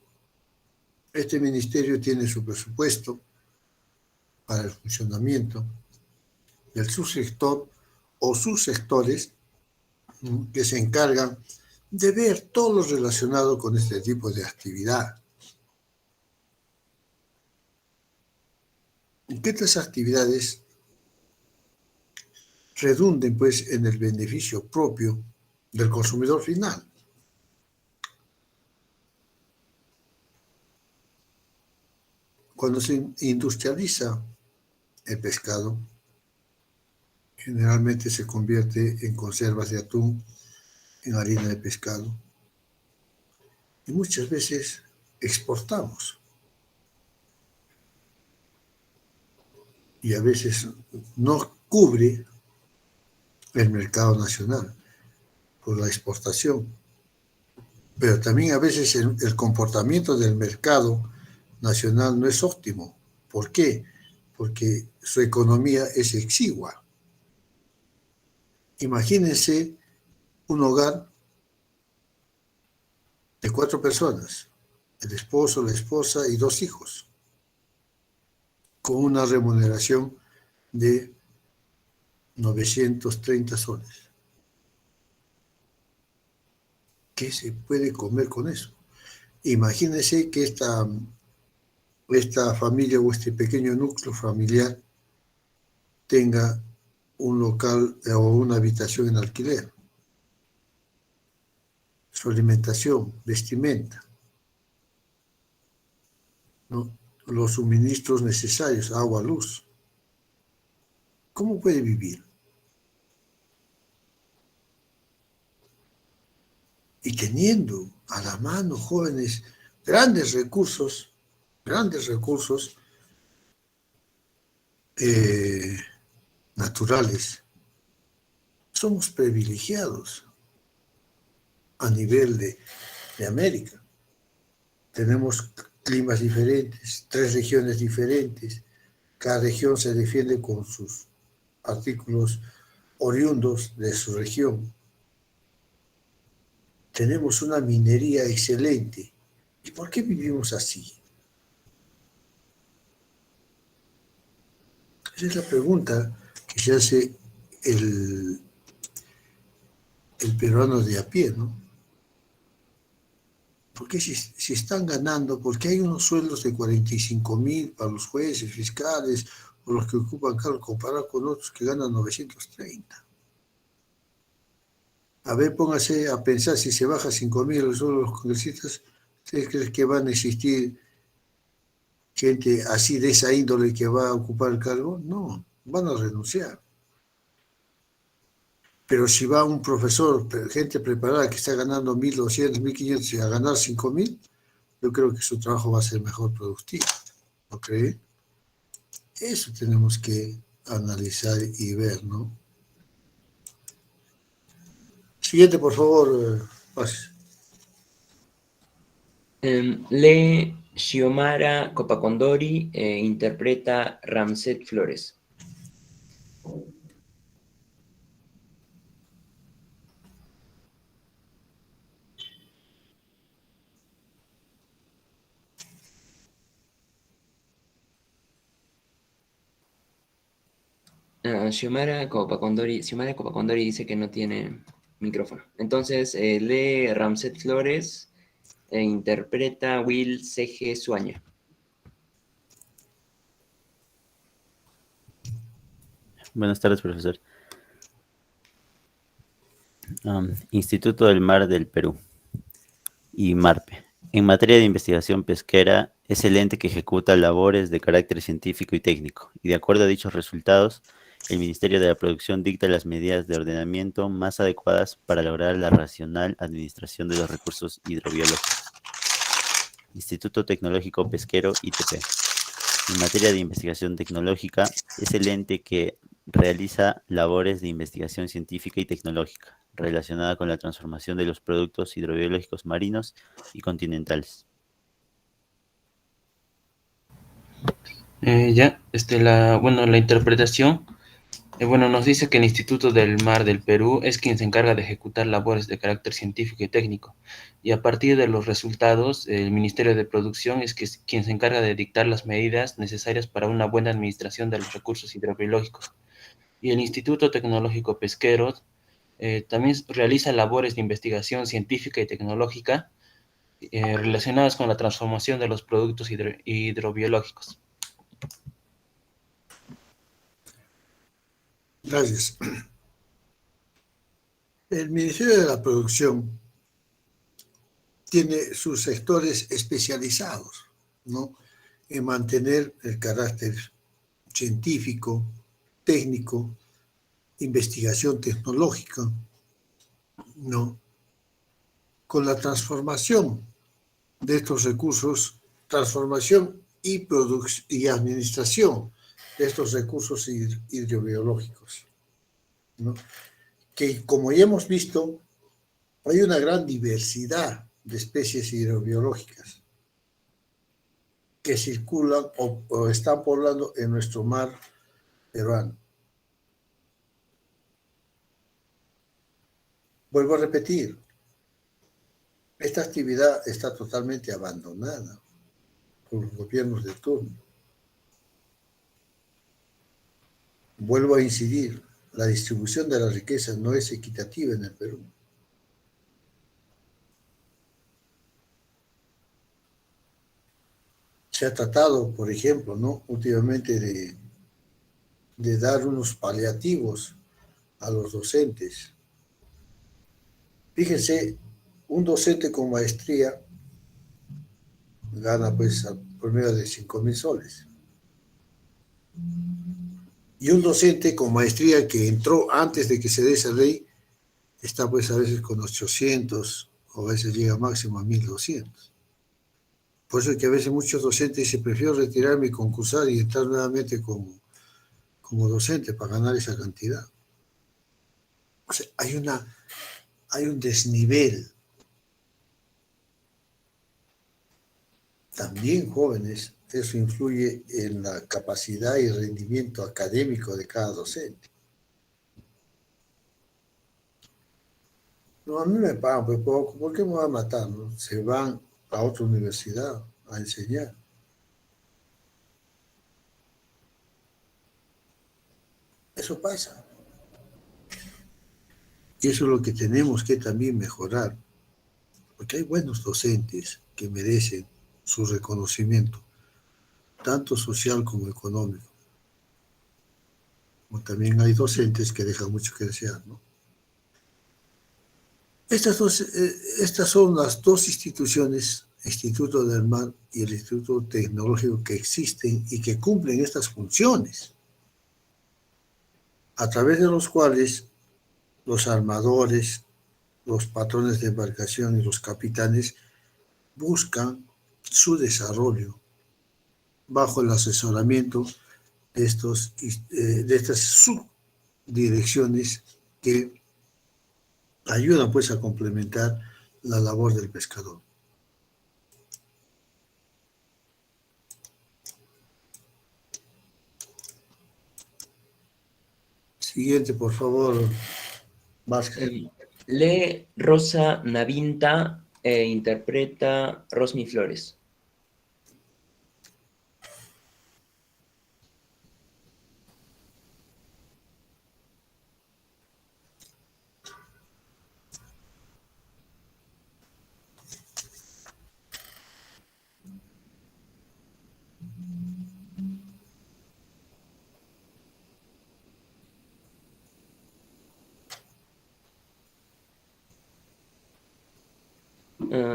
Este ministerio tiene su presupuesto para el funcionamiento del subsector o subsectores que se encargan de ver todo lo relacionado con este tipo de actividad. Y que estas actividades redunden pues en el beneficio propio del consumidor final. Cuando se industrializa el pescado, generalmente se convierte en conservas de atún, en harina de pescado, y muchas veces exportamos. Y a veces no cubre el mercado nacional por la exportación. Pero también a veces el comportamiento del mercado nacional no es óptimo. ¿Por qué? Porque su economía es exigua. Imagínense un hogar de 4 personas, el esposo, la esposa y 2 hijos, con una remuneración de 930 soles. ¿Qué se puede comer con eso? Imagínense que esta familia o este pequeño núcleo familiar tenga un local o una habitación en alquiler, su alimentación, vestimenta, ¿no? Los suministros necesarios, agua, luz. ¿Cómo puede vivir? Y teniendo a la mano, jóvenes, grandes recursos naturales, somos privilegiados a nivel de América. Tenemos climas diferentes, 3 regiones diferentes, cada región se defiende con sus artículos oriundos de su región. Tenemos una minería excelente. ¿Y por qué vivimos así? Esa es la pregunta que se hace el peruano de a pie, ¿no? ¿Por qué si están ganando? ¿Por qué hay unos sueldos de 45.000 para los jueces, fiscales, o los que ocupan cargo, comparado con otros que ganan 930? A ver, póngase a pensar, si se baja 5.000 el sueldo de los congresistas, ¿ustedes creen que van a existir gente así de esa índole que va a ocupar el cargo? No, van a renunciar. Pero si va un profesor, gente preparada que está ganando 1.200, 1.500 y a ganar 5.000, yo creo que su trabajo va a ser mejor productivo. ¿No cree? Eso tenemos que analizar y ver, ¿no? Siguiente, por favor, pase. Lee Xiomara Copacondori e interpreta Ramset Flores. Xiomara Copacondori dice que no tiene micrófono. Entonces, lee Ramset Flores e interpreta Will C.G. Suaña. Buenas tardes, profesor. Instituto del Mar del Perú y MARPE. En materia de investigación pesquera, es el ente que ejecuta labores de carácter científico y técnico, y de acuerdo a dichos resultados, el Ministerio de la Producción dicta las medidas de ordenamiento más adecuadas para lograr la racional administración de los recursos hidrobiológicos. Instituto Tecnológico Pesquero, ITP. En materia de investigación tecnológica, es el ente que realiza labores de investigación científica y tecnológica relacionada con la transformación de los productos hidrobiológicos marinos y continentales. La interpretación Bueno, nos dice que el Instituto del Mar del Perú es quien se encarga de ejecutar labores de carácter científico y técnico, y a partir de los resultados, el Ministerio de Producción es quien se encarga de dictar las medidas necesarias para una buena administración de los recursos hidrobiológicos. Y el Instituto Tecnológico Pesquero también realiza labores de investigación científica y tecnológica relacionadas con la transformación de los productos hidrobiológicos. Gracias. El Ministerio de la Producción tiene sus sectores especializados, ¿no?, en mantener el carácter científico, técnico, investigación tecnológica, ¿no?, con la transformación de estos recursos, transformación y administración de estos recursos hidrobiológicos, ¿no?, que, como ya hemos visto, hay una gran diversidad de especies hidrobiológicas que circulan o están poblando en nuestro mar peruano. Vuelvo a repetir, esta actividad está totalmente abandonada por los gobiernos de turno. Vuelvo a incidir, la distribución de la riqueza no es equitativa en el Perú. Se ha tratado, por ejemplo, ¿no?, últimamente de dar unos paliativos a los docentes. Fíjense, un docente con maestría gana pues por medio de 5.000 soles. Y un docente con maestría que entró antes de que se dé esa ley está pues a veces con 800 o a veces llega máximo a 1.200. Por eso es que a veces muchos docentes dicen, prefiero retirarme y concursar y entrar nuevamente como docente para ganar esa cantidad. O sea, hay un desnivel. También, jóvenes, eso influye en la capacidad y rendimiento académico de cada docente. No, a mí me pagan pues poco, ¿por qué me van a matar? ¿No? Se van a otra universidad a enseñar. Eso pasa. Y eso es lo que tenemos que también mejorar, porque hay buenos docentes que merecen su reconocimiento, tanto social como económico. Como también hay docentes que dejan mucho que desear, ¿no? Estas son las dos instituciones, Instituto del Mar y el Instituto Tecnológico, que existen y que cumplen estas funciones, a través de los cuales los armadores, los patrones de embarcación y los capitanes buscan su desarrollo bajo el asesoramiento de estas subdirecciones que ayudan pues a complementar la labor del pescador. Siguiente, por favor, Vázquez. Lee Rosa Navinta e interpreta Rosmi Flores.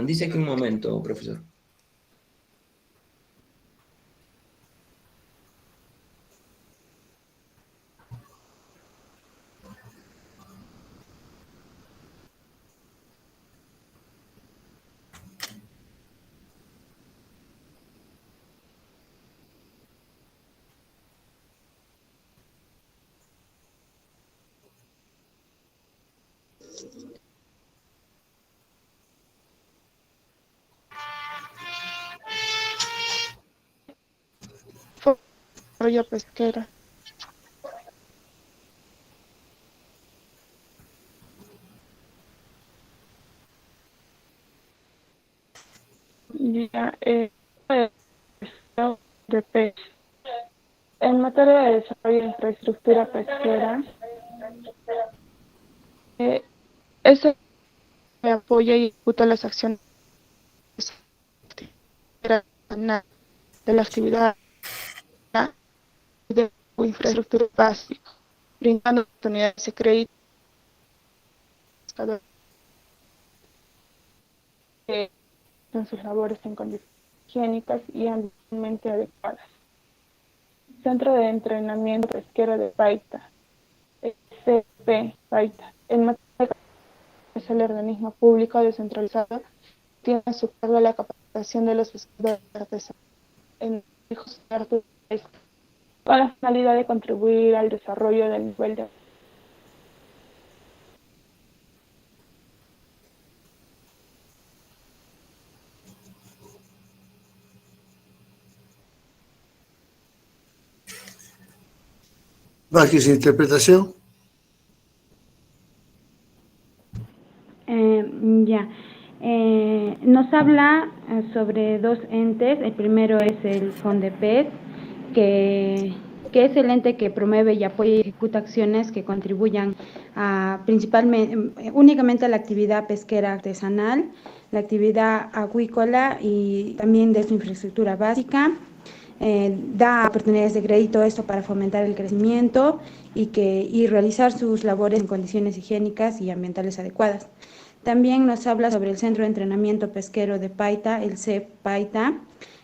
Dice que un momento, profesor. Desarrollo pesquero. Ya, de pez. En materia de desarrollo de infraestructura pesquera, este apoya y ejecuta las acciones de la actividad de infraestructura básica, brindando oportunidades de crédito en sus labores en condiciones higiénicas y ambientalmente adecuadas. Centro de Entrenamiento Pesquero de Paita, CP Paita, en materia es el organismo público descentralizado, tiene a su cargo la capacitación de los pescadores artesanos en hijos de arte de pesca, con la finalidad de contribuir al desarrollo del nivel de Vázquez, interpretación. Ya. Nos habla sobre dos entes. El primero es el FONDEPES, que es el ente que promueve y apoya y ejecuta acciones que contribuyan únicamente a la actividad pesquera artesanal, la actividad acuícola y también de su infraestructura básica. Da oportunidades de crédito esto para fomentar el crecimiento y realizar sus labores en condiciones higiénicas y ambientales adecuadas. También nos habla sobre el Centro de Entrenamiento Pesquero de Paita, el CEP Paita,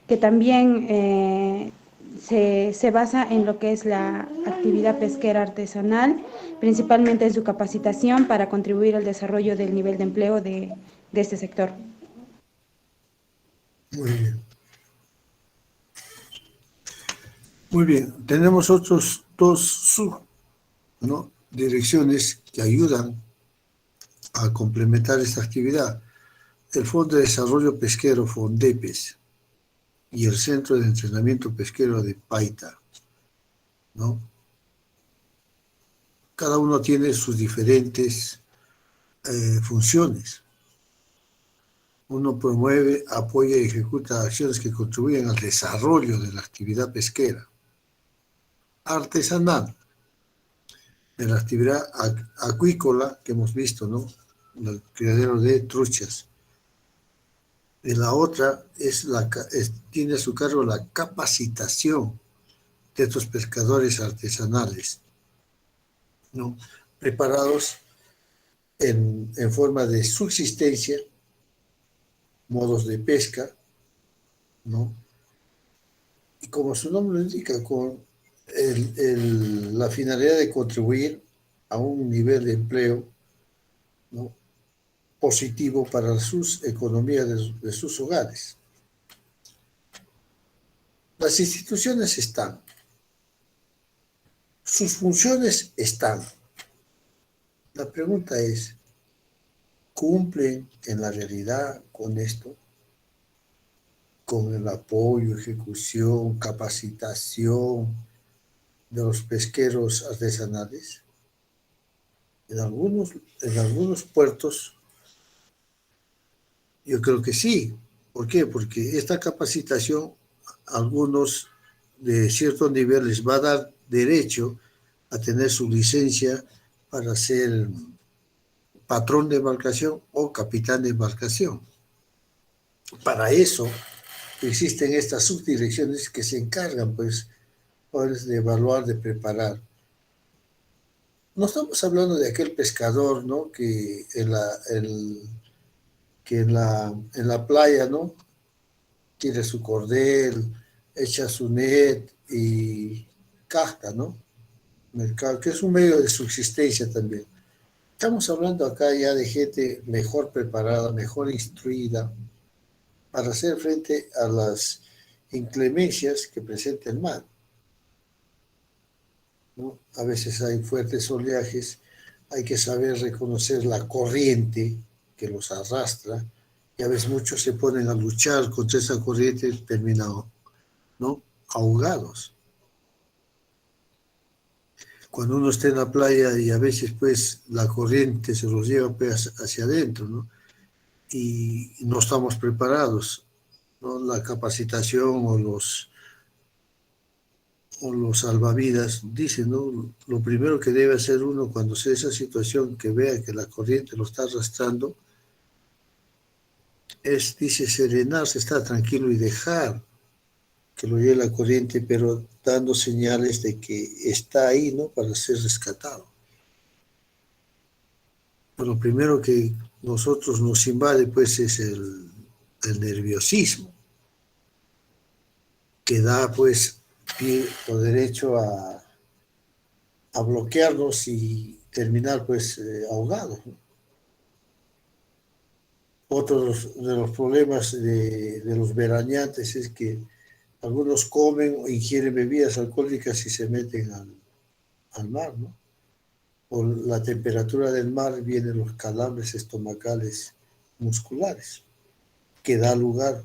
que también se basa en lo que es la actividad pesquera artesanal, principalmente en su capacitación para contribuir al desarrollo del nivel de empleo de este sector. Muy bien. Muy bien, tenemos otros dos direcciones que ayudan a complementar esta actividad. El Fondo de Desarrollo Pesquero, FONDEPES, y el Centro de Entrenamiento Pesquero de Paita, ¿no? Cada uno tiene sus diferentes funciones. Uno promueve, apoya y ejecuta acciones que contribuyen al desarrollo de la actividad pesquera artesanal, de la actividad acuícola que hemos visto, ¿no? El criadero de truchas. De la otra tiene a su cargo la capacitación de estos pescadores artesanales, ¿no? Preparados en forma de subsistencia, modos de pesca, ¿no? Y como su nombre lo indica, con la finalidad de contribuir a un nivel de empleo, ¿no?, positivo para sus economías de sus hogares. Las instituciones están, sus funciones están. La pregunta es, ¿cumplen en la realidad con esto? Con el apoyo, ejecución, capacitación de los pesqueros artesanales. En algunos puertos, yo creo que sí. ¿Por qué? Porque esta capacitación, a algunos de cierto nivel les va a dar derecho a tener su licencia para ser patrón de embarcación o capitán de embarcación. Para eso existen estas subdirecciones que se encargan, pues, de evaluar, de preparar. No estamos hablando de aquel pescador, ¿no?, que en la playa, ¿no?, tira su cordel, echa su net y capta, ¿no?, mercado, que es un medio de subsistencia también. Estamos hablando acá ya de gente mejor preparada, mejor instruida, para hacer frente a las inclemencias que presenta el mar, ¿no? A veces hay fuertes oleajes, hay que saber reconocer la corriente que los arrastra, y a veces muchos se ponen a luchar contra esa corriente y terminan, ¿no?, ahogados. Cuando uno está en la playa y a veces pues la corriente se los lleva pues hacia adentro, ¿no?, y no estamos preparados, ¿no? La capacitación o los salvavidas, dicen, ¿no? Lo primero que debe hacer uno cuando sea esa situación, que vea que la corriente lo está arrastrando, es, dice, serenarse, estar tranquilo y dejar que lo lleve la corriente, pero dando señales de que está ahí, ¿no? Para ser rescatado. Pero lo primero que nosotros nos invade, pues, es el nerviosismo, que da, pues, pie o derecho a bloquearnos y terminar, pues, ahogados, ¿no? Otro de los problemas de los veraneantes es que algunos comen o ingieren bebidas alcohólicas y se meten al mar, ¿no? Por la temperatura del mar vienen los calambres estomacales musculares, que da lugar,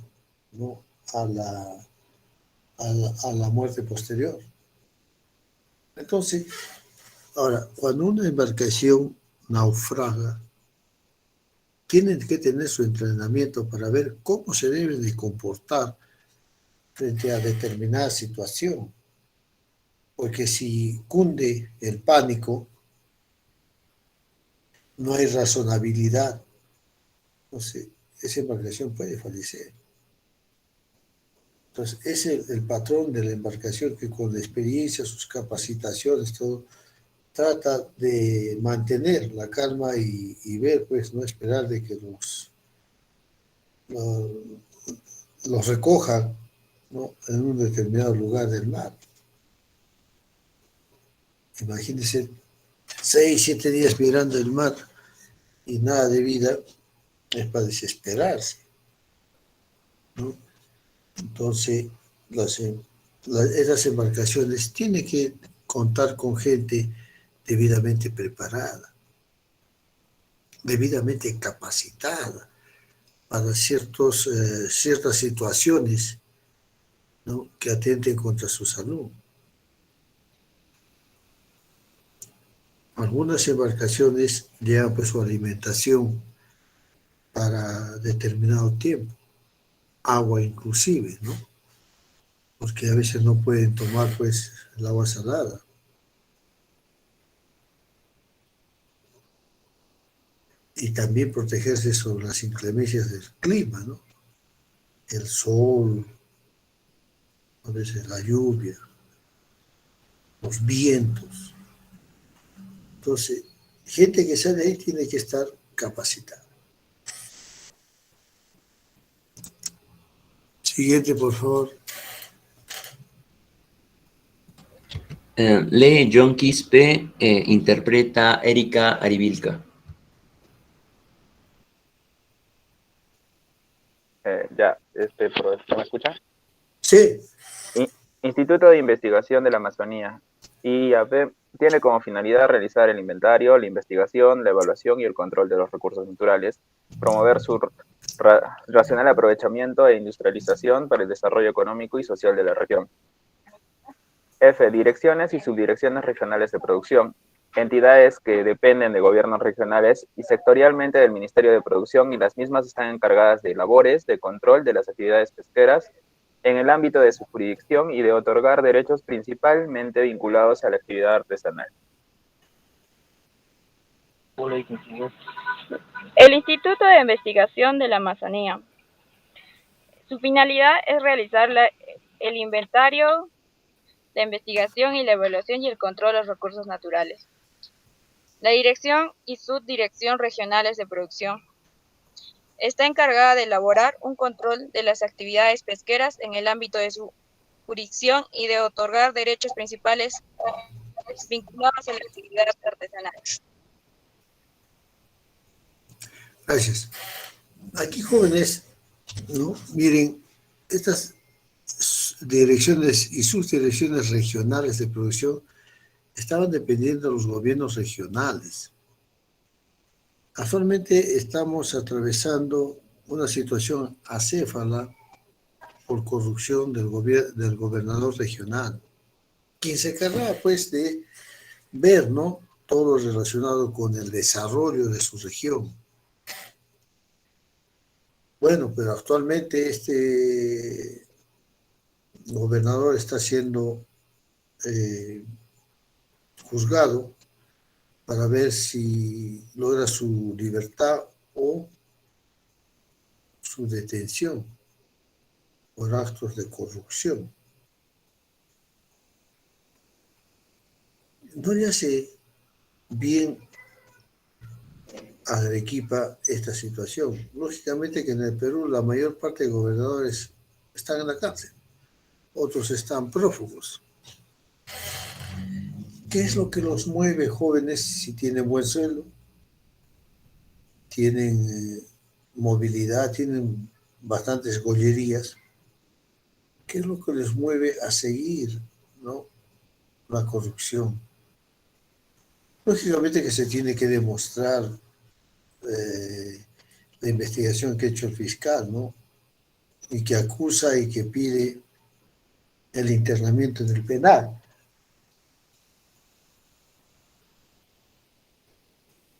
¿no? a la muerte posterior. Entonces, ahora, cuando una embarcación naufraga, tienen que tener su entrenamiento para ver cómo se deben de comportar frente a determinada situación. Porque si cunde el pánico, no hay razonabilidad. Entonces, esa embarcación puede fallecer. Entonces, es el patrón de la embarcación que con la experiencia, sus capacitaciones, todo, trata de mantener la calma y ver, pues, no esperar de que los recojan, ¿no? En un determinado lugar del mar. Imagínense 6, 7 días mirando el mar y nada de vida, es para desesperarse, ¿no? Entonces, esas embarcaciones tienen que contar con gente debidamente preparada, debidamente capacitada para ciertas situaciones, ¿no? Que atenten contra su salud. Algunas embarcaciones llevan, pues, su alimentación para determinado tiempo, agua inclusive, ¿no? Porque a veces no pueden tomar, pues, el agua salada. Y también protegerse sobre las inclemencias del clima, ¿no? El sol, a veces la lluvia, los vientos. Entonces, gente que sale ahí tiene que estar capacitada. Siguiente, por favor. Lee John Quispe, interpreta Erika Arivilca. ¿Me escuchan? Sí. Instituto de Investigación de la Amazonía, IAP, tiene como finalidad realizar el inventario, la investigación, la evaluación y el control de los recursos naturales, promover su racional aprovechamiento e industrialización para el desarrollo económico y social de la región. F. Direcciones y subdirecciones regionales de producción, entidades que dependen de gobiernos regionales y sectorialmente del Ministerio de Producción, y las mismas están encargadas de labores de control de las actividades pesqueras en el ámbito de su jurisdicción y de otorgar derechos principalmente vinculados a la actividad artesanal. El Instituto de Investigación de la Amazonía. Su finalidad es realizar el inventario, la investigación y la evaluación y el control de los recursos naturales. La dirección y subdirección regionales de producción. Está encargada de elaborar un control de las actividades pesqueras en el ámbito de su jurisdicción y de otorgar derechos principales vinculados a la actividad artesanal. Gracias. Aquí, jóvenes, ¿no? Miren, estas direcciones y subdirecciones regionales de producción estaban dependiendo de los gobiernos regionales. Actualmente estamos atravesando una situación acéfala por corrupción del gobernador regional, quien se encargaba, pues, de ver, ¿no?, todo lo relacionado con el desarrollo de su región. Bueno, pero actualmente este gobernador está siendo juzgado para ver si logra su libertad o su detención por actos de corrupción. No le hace bien a Arequipa esta situación. Lógicamente que en el Perú la mayor parte de gobernadores están en la cárcel, otros están prófugos. ¿Qué es lo que los mueve, jóvenes, si tienen buen sueldo? Tienen movilidad, tienen bastantes gollerías. ¿Qué es lo que les mueve a seguir, ¿no?, la corrupción? Lógicamente que se tiene que demostrar la investigación que ha hecho el fiscal, ¿no?, y que acusa y que pide el internamiento en el penal.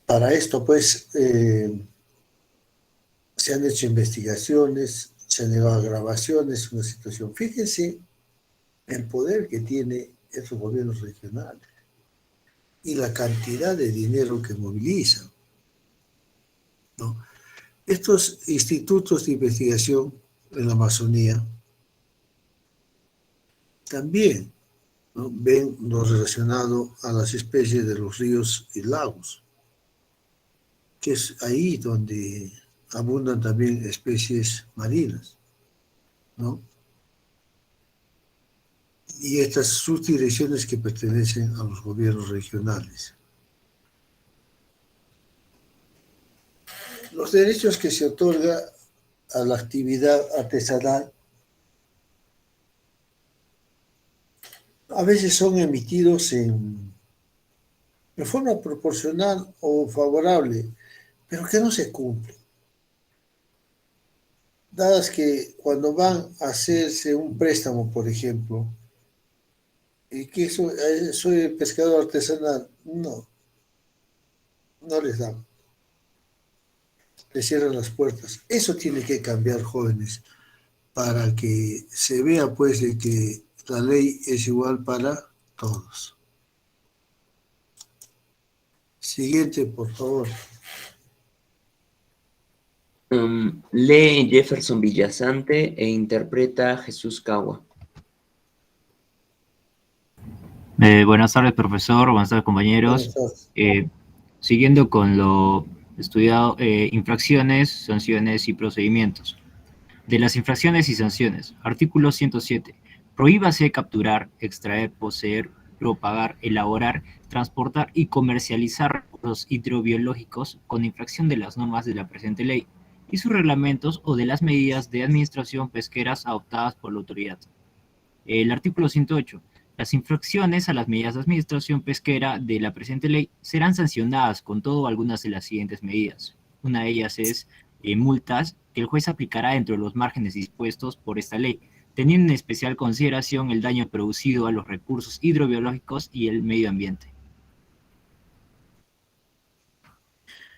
Para esto, pues, se han hecho investigaciones, se han llevado grabaciones, una situación. Fíjense el poder que tiene esos gobiernos regionales y la cantidad de dinero que movilizan, ¿no? Estos institutos de investigación en la Amazonía también, ¿no?, ven lo relacionado a las especies de los ríos y lagos, que es ahí donde abundan también especies marinas, ¿no? Y estas subdirecciones que pertenecen a los gobiernos regionales. Los derechos que se otorga a la actividad artesanal a veces son emitidos en forma proporcional o favorable, pero que no se cumplen. Dadas que cuando van a hacerse un préstamo, por ejemplo, y que soy pescador artesanal, no les dan. Les cierran las puertas. Eso tiene que cambiar, jóvenes, para que se vea, pues, de que la ley es igual para todos. Siguiente, por favor. Lee Jefferson Villasante e interpreta Jesús Cagua. Buenas tardes, profesor. Buenas tardes, compañeros. Buenas tardes. Siguiendo con lo estudiado, infracciones, sanciones y procedimientos. De las infracciones y sanciones, artículo 107. Prohíbase capturar, extraer, poseer, propagar, elaborar, transportar y comercializar recursos hidrobiológicos con infracción de las normas de la presente ley y sus reglamentos o de las medidas de administración pesqueras adoptadas por la autoridad. El artículo 108. Las infracciones a las medidas de administración pesquera de la presente ley serán sancionadas con todo o algunas de las siguientes medidas. Una de ellas es multas que el juez aplicará dentro de los márgenes dispuestos por esta ley, teniendo en especial consideración el daño producido a los recursos hidrobiológicos y el medio ambiente.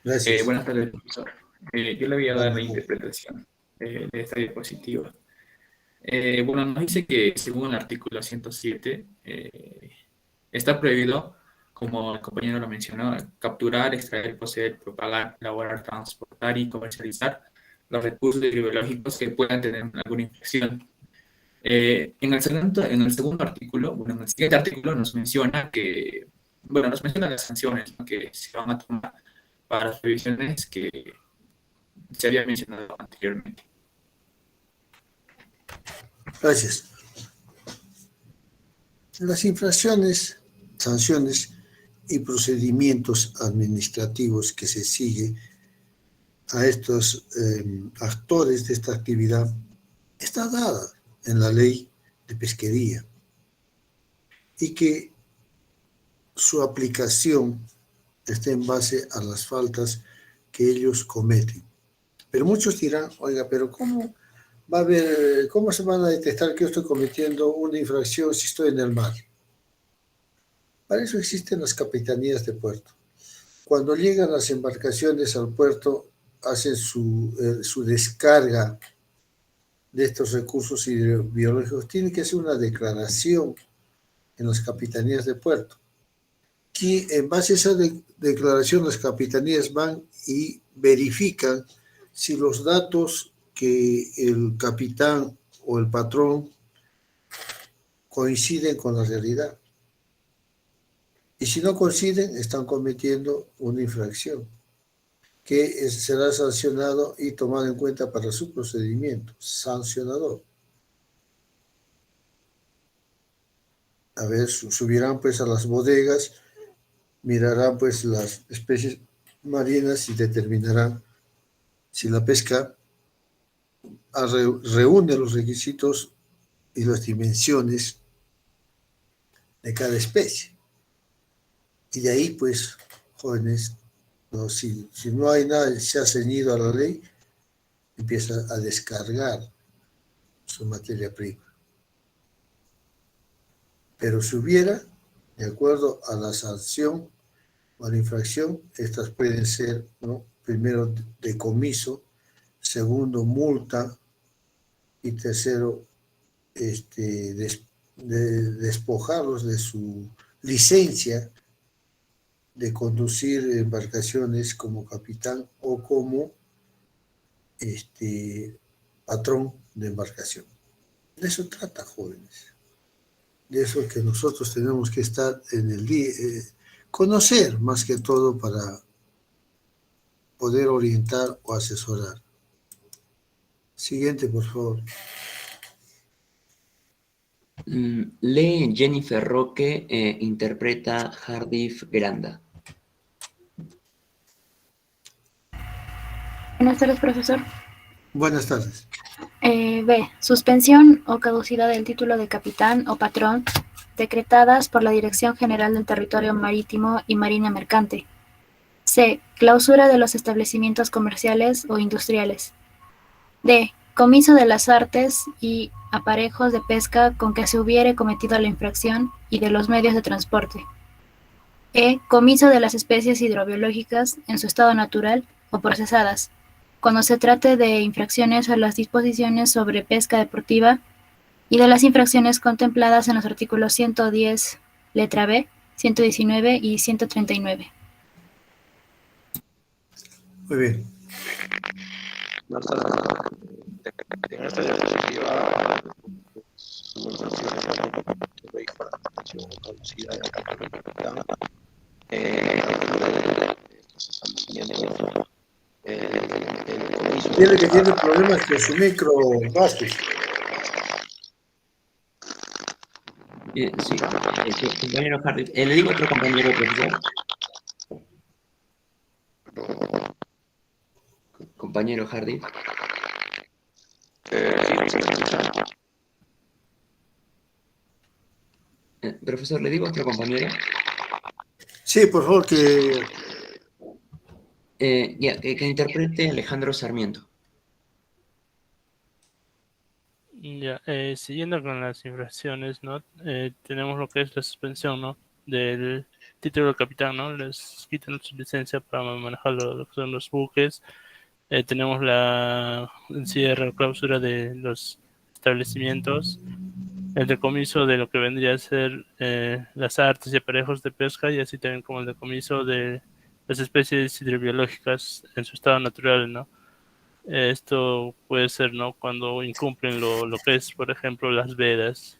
Gracias. Buenas tardes, profesor. Yo le voy a dar la interpretación de esta diapositiva. Bueno, nos dice que según el artículo 107 está prohibido, como el compañero lo mencionó, capturar, extraer, poseer, propagar, elaborar, transportar y comercializar los recursos hidrobiológicos que puedan tener alguna infracción. En el segundo artículo, bueno, en el siguiente artículo nos menciona que, bueno, nos menciona las sanciones, ¿no?, que se van a tomar para las previsiones que se había mencionado anteriormente. Gracias. Las infracciones, sanciones y procedimientos administrativos que se sigue a estos actores de esta actividad está dada en la ley de pesquería y que su aplicación está en base a las faltas que ellos cometen. Pero muchos dirán, oiga, pero ¿cómo va a haber, cómo se van a detectar que yo estoy cometiendo una infracción si estoy en el mar? Para eso existen las capitanías de puerto. Cuando llegan las embarcaciones al puerto, hacen su descarga de estos recursos hidrobiológicos, tienen que hacer una declaración en las capitanías de puerto. Que en base a esa declaración, las capitanías van y verifican si los datos que el capitán o el patrón coinciden con la realidad. Y si no coinciden, están cometiendo una infracción que será sancionado y tomado en cuenta para su procedimiento sancionador. A ver, subirán pues a las bodegas, mirarán pues las especies marinas y determinarán si la pesca reúne los requisitos y las dimensiones de cada especie. Y de ahí, pues, jóvenes, no, si no hay nada, se ha ceñido a la ley, empieza a descargar su materia prima. Pero si hubiera, de acuerdo a la sanción o a la infracción, estas pueden ser, ¿no? Primero, decomiso, segundo, multa, y tercero, despojarlos de su licencia de conducir embarcaciones como capitán o como patrón de embarcación. De eso trata, jóvenes. De eso que nosotros tenemos que estar en el día, conocer más que todo para poder orientar o asesorar. Siguiente, por favor. Lee Jennifer Roque, interpreta Hardif Granda. Buenas tardes, profesor. Buenas tardes. B. Suspensión o caducidad del título de capitán o patrón decretadas por la Dirección General del Territorio Marítimo y Marina Mercante. C. Clausura de los establecimientos comerciales o industriales. D. Comiso de las artes y aparejos de pesca con que se hubiere cometido la infracción y de los medios de transporte. E. Comiso de las especies hidrobiológicas en su estado natural o procesadas, cuando se trate de infracciones a las disposiciones sobre pesca deportiva y de las infracciones contempladas en los artículos 110, letra B, 119 y 139. Muy bien. En esta diapositiva, Tiene que tiene problemas con su micro, Vázquez. Sí, compañero Hardif. ¿Le digo a otro compañero, profesor? Compañero Hardif. Profesor, ¿le digo a otro compañero? Sí, por favor, que interprete Alejandro Sarmiento. Ya, siguiendo con las infracciones, ¿no? Tenemos lo que es la suspensión, ¿no? Del título de capitán, ¿no? Les quitan su licencia para manejar lo que son los buques. Tenemos la encierro o clausura de los establecimientos, el decomiso de lo que vendría a ser las artes y aparejos de pesca, y así también como el decomiso de las especies hidrobiológicas en su estado natural, ¿no? Esto puede ser, ¿no? Cuando incumplen lo que es, por ejemplo, las vedas.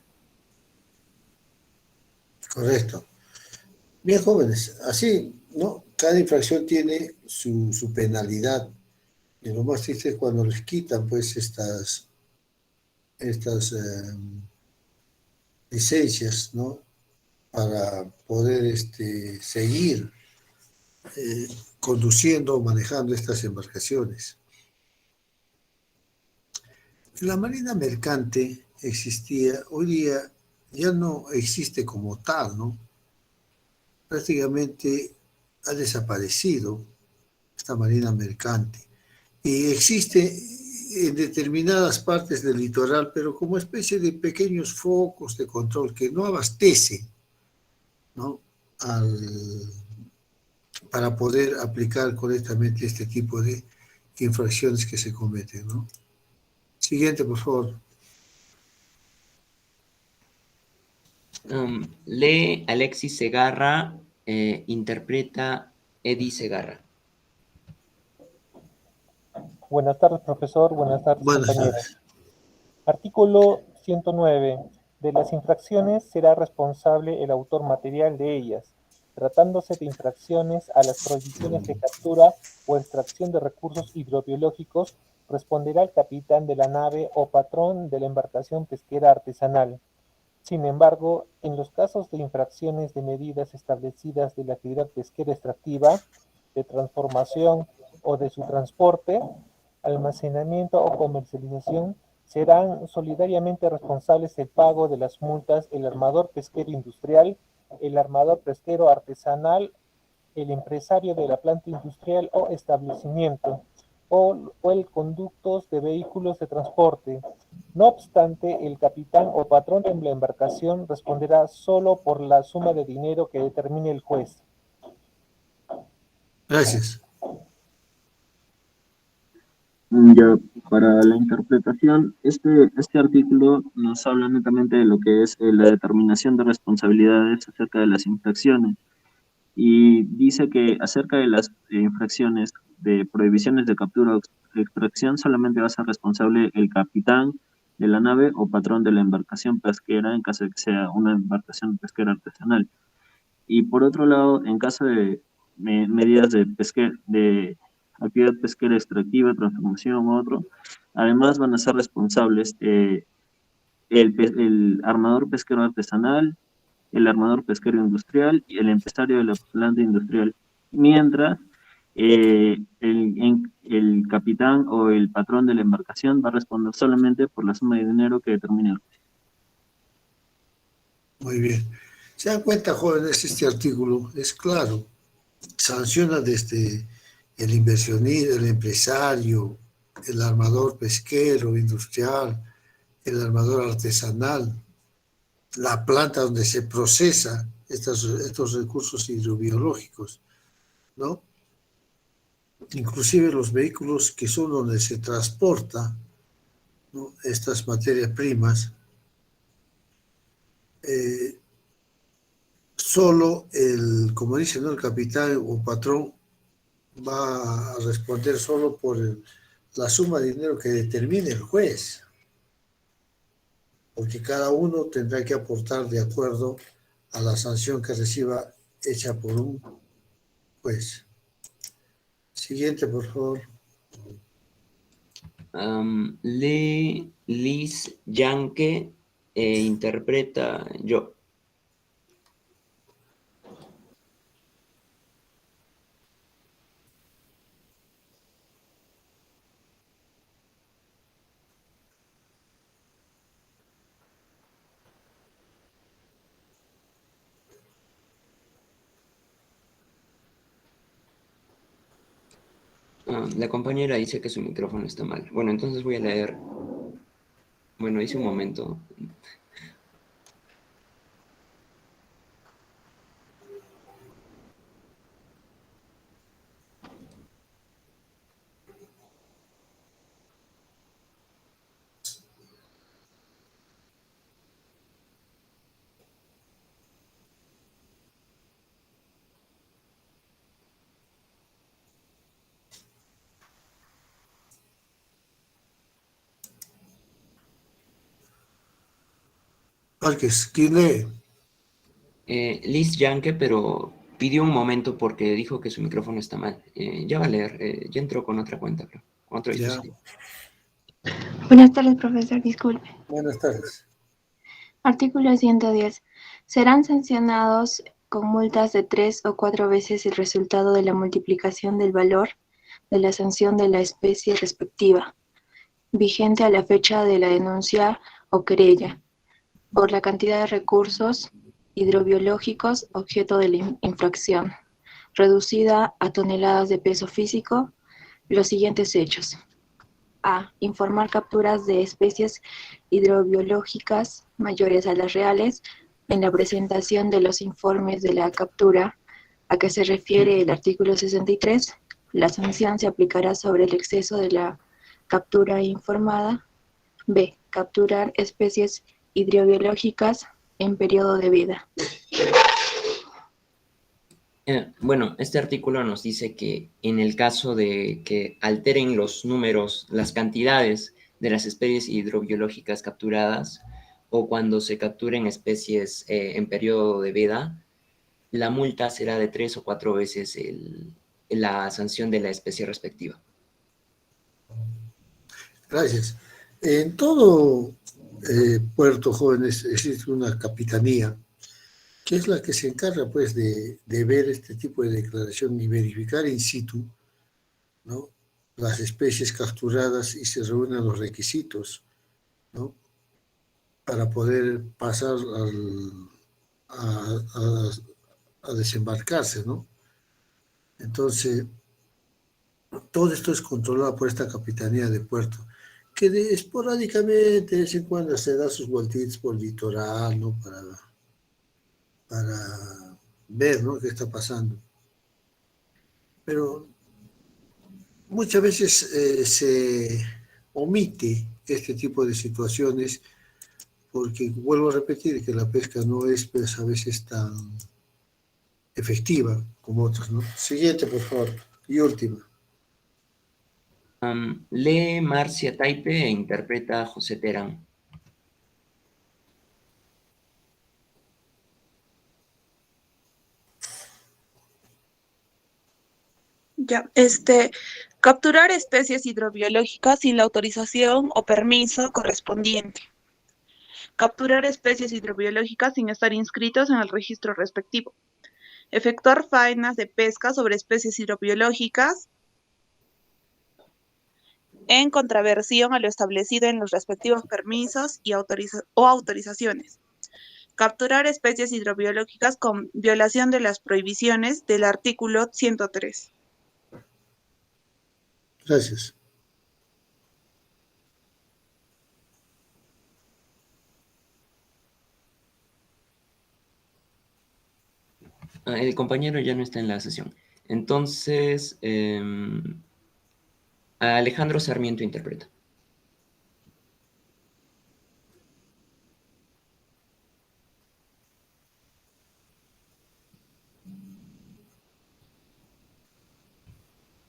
correcto. Bien, jóvenes, así, ¿no? Cada infracción tiene su penalidad. Y lo más triste es cuando les quitan, pues, estas licencias, ¿no? Para poder seguir conduciendo o manejando estas embarcaciones. La marina mercante existía, hoy día ya no existe como tal, ¿no? Prácticamente ha desaparecido esta marina mercante y existe en determinadas partes del litoral, pero como especie de pequeños focos de control que no abastecen, ¿no? Para poder aplicar correctamente este tipo de infracciones que se cometen, ¿no? Siguiente, por favor. Lee Alexis Segarra, interpreta Eddie Segarra. Buenas tardes, profesor. Buenas tardes, compañeros. Artículo 109. De las infracciones será responsable el autor material de ellas. Tratándose de infracciones a las prohibiciones de captura o extracción de recursos hidrobiológicos, responderá el capitán de la nave o patrón de la embarcación pesquera artesanal. Sin embargo, en los casos de infracciones de medidas establecidas de la actividad pesquera extractiva, de transformación o de su transporte, almacenamiento o comercialización, serán solidariamente responsables del pago de las multas el armador pesquero industrial, el armador pesquero artesanal, el empresario de la planta industrial o establecimiento, o el conductos de vehículos de transporte. No obstante, el capitán o patrón de la embarcación responderá solo por la suma de dinero que determine el juez. Gracias. Ya, para la interpretación, este artículo nos habla netamente de lo que es la determinación de responsabilidades acerca de las infracciones. Y dice que acerca de las infracciones de prohibiciones de captura o extracción solamente va a ser responsable el capitán de la nave o patrón de la embarcación pesquera en caso de que sea una embarcación pesquera artesanal. Y por otro lado, en caso de medidas de actividad pesquera extractiva, transformación u otro, además van a ser responsables el armador pesquero artesanal, el armador pesquero industrial y el empresario de la planta industrial, mientras el capitán o el patrón de la embarcación va a responder solamente por la suma de dinero que determine el juez. Muy bien. ¿Se dan cuenta, jóvenes? Este artículo es claro. Sanciona desde el inversionista, el empresario, el armador pesquero industrial, el armador artesanal, la planta donde se procesa estos recursos hidrobiológicos, ¿no? Inclusive los vehículos que son donde se transporta, ¿no?, estas materias primas, solo como dice, ¿no?, el capitán o patrón va a responder solo por la suma de dinero que determine el juez, porque cada uno tendrá que aportar de acuerdo a la sanción que reciba hecha por un juez. Siguiente, por favor. Lee Liz Yanke, interpreta yo. La compañera dice que su micrófono está mal. Bueno, entonces voy a leer. Bueno, hice un momento. ¿Quién lee? Liz Yanke, pero pidió un momento porque dijo que su micrófono está mal. Ya va a leer, ya entró con otra cuenta, creo. Con otro dispositivo. Buenas tardes, profesor, disculpe. Buenas tardes. Artículo 110. Serán sancionados con multas de 3 o 4 veces el resultado de la multiplicación del valor de la sanción de la especie respectiva, vigente a la fecha de la denuncia o querella, por la cantidad de recursos hidrobiológicos objeto de la infracción, reducida a toneladas de peso físico, los siguientes hechos. A. Informar capturas de especies hidrobiológicas mayores a las reales en la presentación de los informes de la captura a que se refiere el artículo 63 La sanción se aplicará sobre el exceso de la captura informada. B. Capturar especies hidrobiológicas en periodo de vida. Bueno, este artículo nos dice que en el caso de que alteren los números, las cantidades de las especies hidrobiológicas capturadas o cuando se capturen especies en periodo de veda, la multa será de 3 o 4 veces la sanción de la especie respectiva. Gracias. En todo puerto, jóvenes, existe una capitanía que es la que se encarga, pues, de ver este tipo de declaración y verificar in situ, ¿no?, las especies capturadas y se reúnen los requisitos, ¿no?, para poder pasar a desembarcarse, ¿no? Entonces, todo esto es controlado por esta capitanía de puerto, que esporádicamente, de vez en cuando, se da sus vueltitas por el litoral, ¿no?, para ver, ¿no?, qué está pasando. Pero muchas veces se omite este tipo de situaciones porque, vuelvo a repetir, que la pesca no es, pues, a veces tan efectiva como otras, ¿no? Siguiente, por favor, y última. Lee Marcia Taipe e interpreta José Terán. Ya, capturar especies hidrobiológicas sin la autorización o permiso correspondiente. Capturar especies hidrobiológicas sin estar inscritos en el registro respectivo. Efectuar faenas de pesca sobre especies hidrobiológicas en contravención a lo establecido en los respectivos permisos y autorizaciones. Capturar especies hidrobiológicas con violación de las prohibiciones del artículo 103. Gracias. El compañero ya no está en la sesión. Entonces, Alejandro Sarmiento interpreta.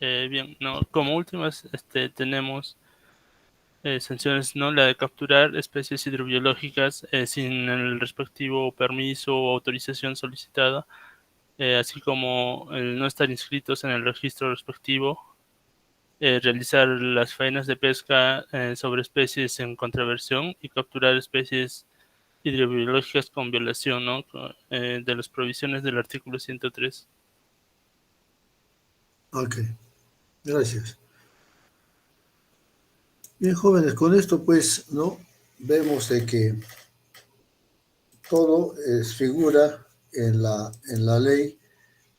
Bien, no, como últimas tenemos sanciones, ¿no? La de capturar especies hidrobiológicas sin el respectivo permiso o autorización solicitada, así como el no estar inscritos en el registro respectivo, realizar las faenas de pesca sobre especies en contraversión y capturar especies hidrobiológicas con violación, ¿no?, de las provisiones del artículo 103. Ok, gracias. Bien, jóvenes, con esto, pues, ¿no?, vemos de que todo figura en la ley,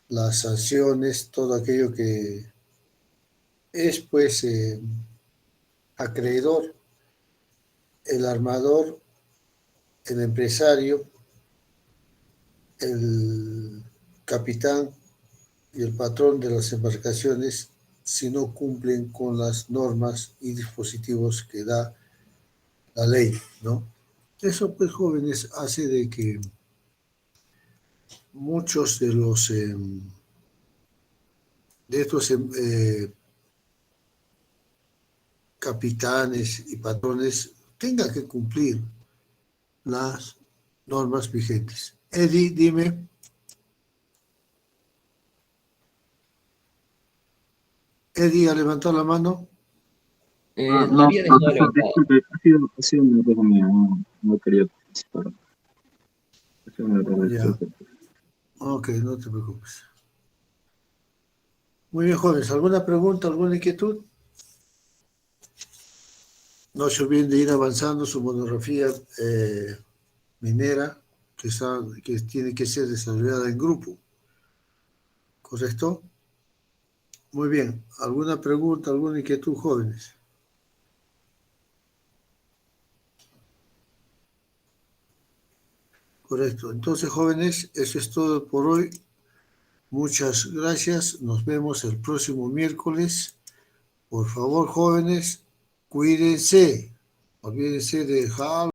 las sanciones, todo aquello que es, pues, acreedor, el armador, el empresario, el capitán y el patrón de las embarcaciones, si no cumplen con las normas y dispositivos que da la ley, ¿no? Eso, pues, jóvenes, hace de que muchos de estos capitanes y patrones tengan que cumplir las normas vigentes. Eddie, dime. Eddie, ¿ha levantado la mano? La había dejado profesor, levantada. disculpe, ha sido un error mío, no quería participar. Ha sido un error, Ya. disculpe. Ok, no te preocupes. Muy bien, jóvenes. ¿Alguna pregunta, alguna inquietud? No se olviden de ir avanzando su monografía minera, que tiene que ser desarrollada en grupo. ¿Correcto? Muy bien. ¿Alguna pregunta, alguna inquietud, jóvenes? Correcto. Entonces, jóvenes, eso es todo por hoy. Muchas gracias. Nos vemos el próximo miércoles. Por favor, jóvenes, cuídense. Olvídense de dejar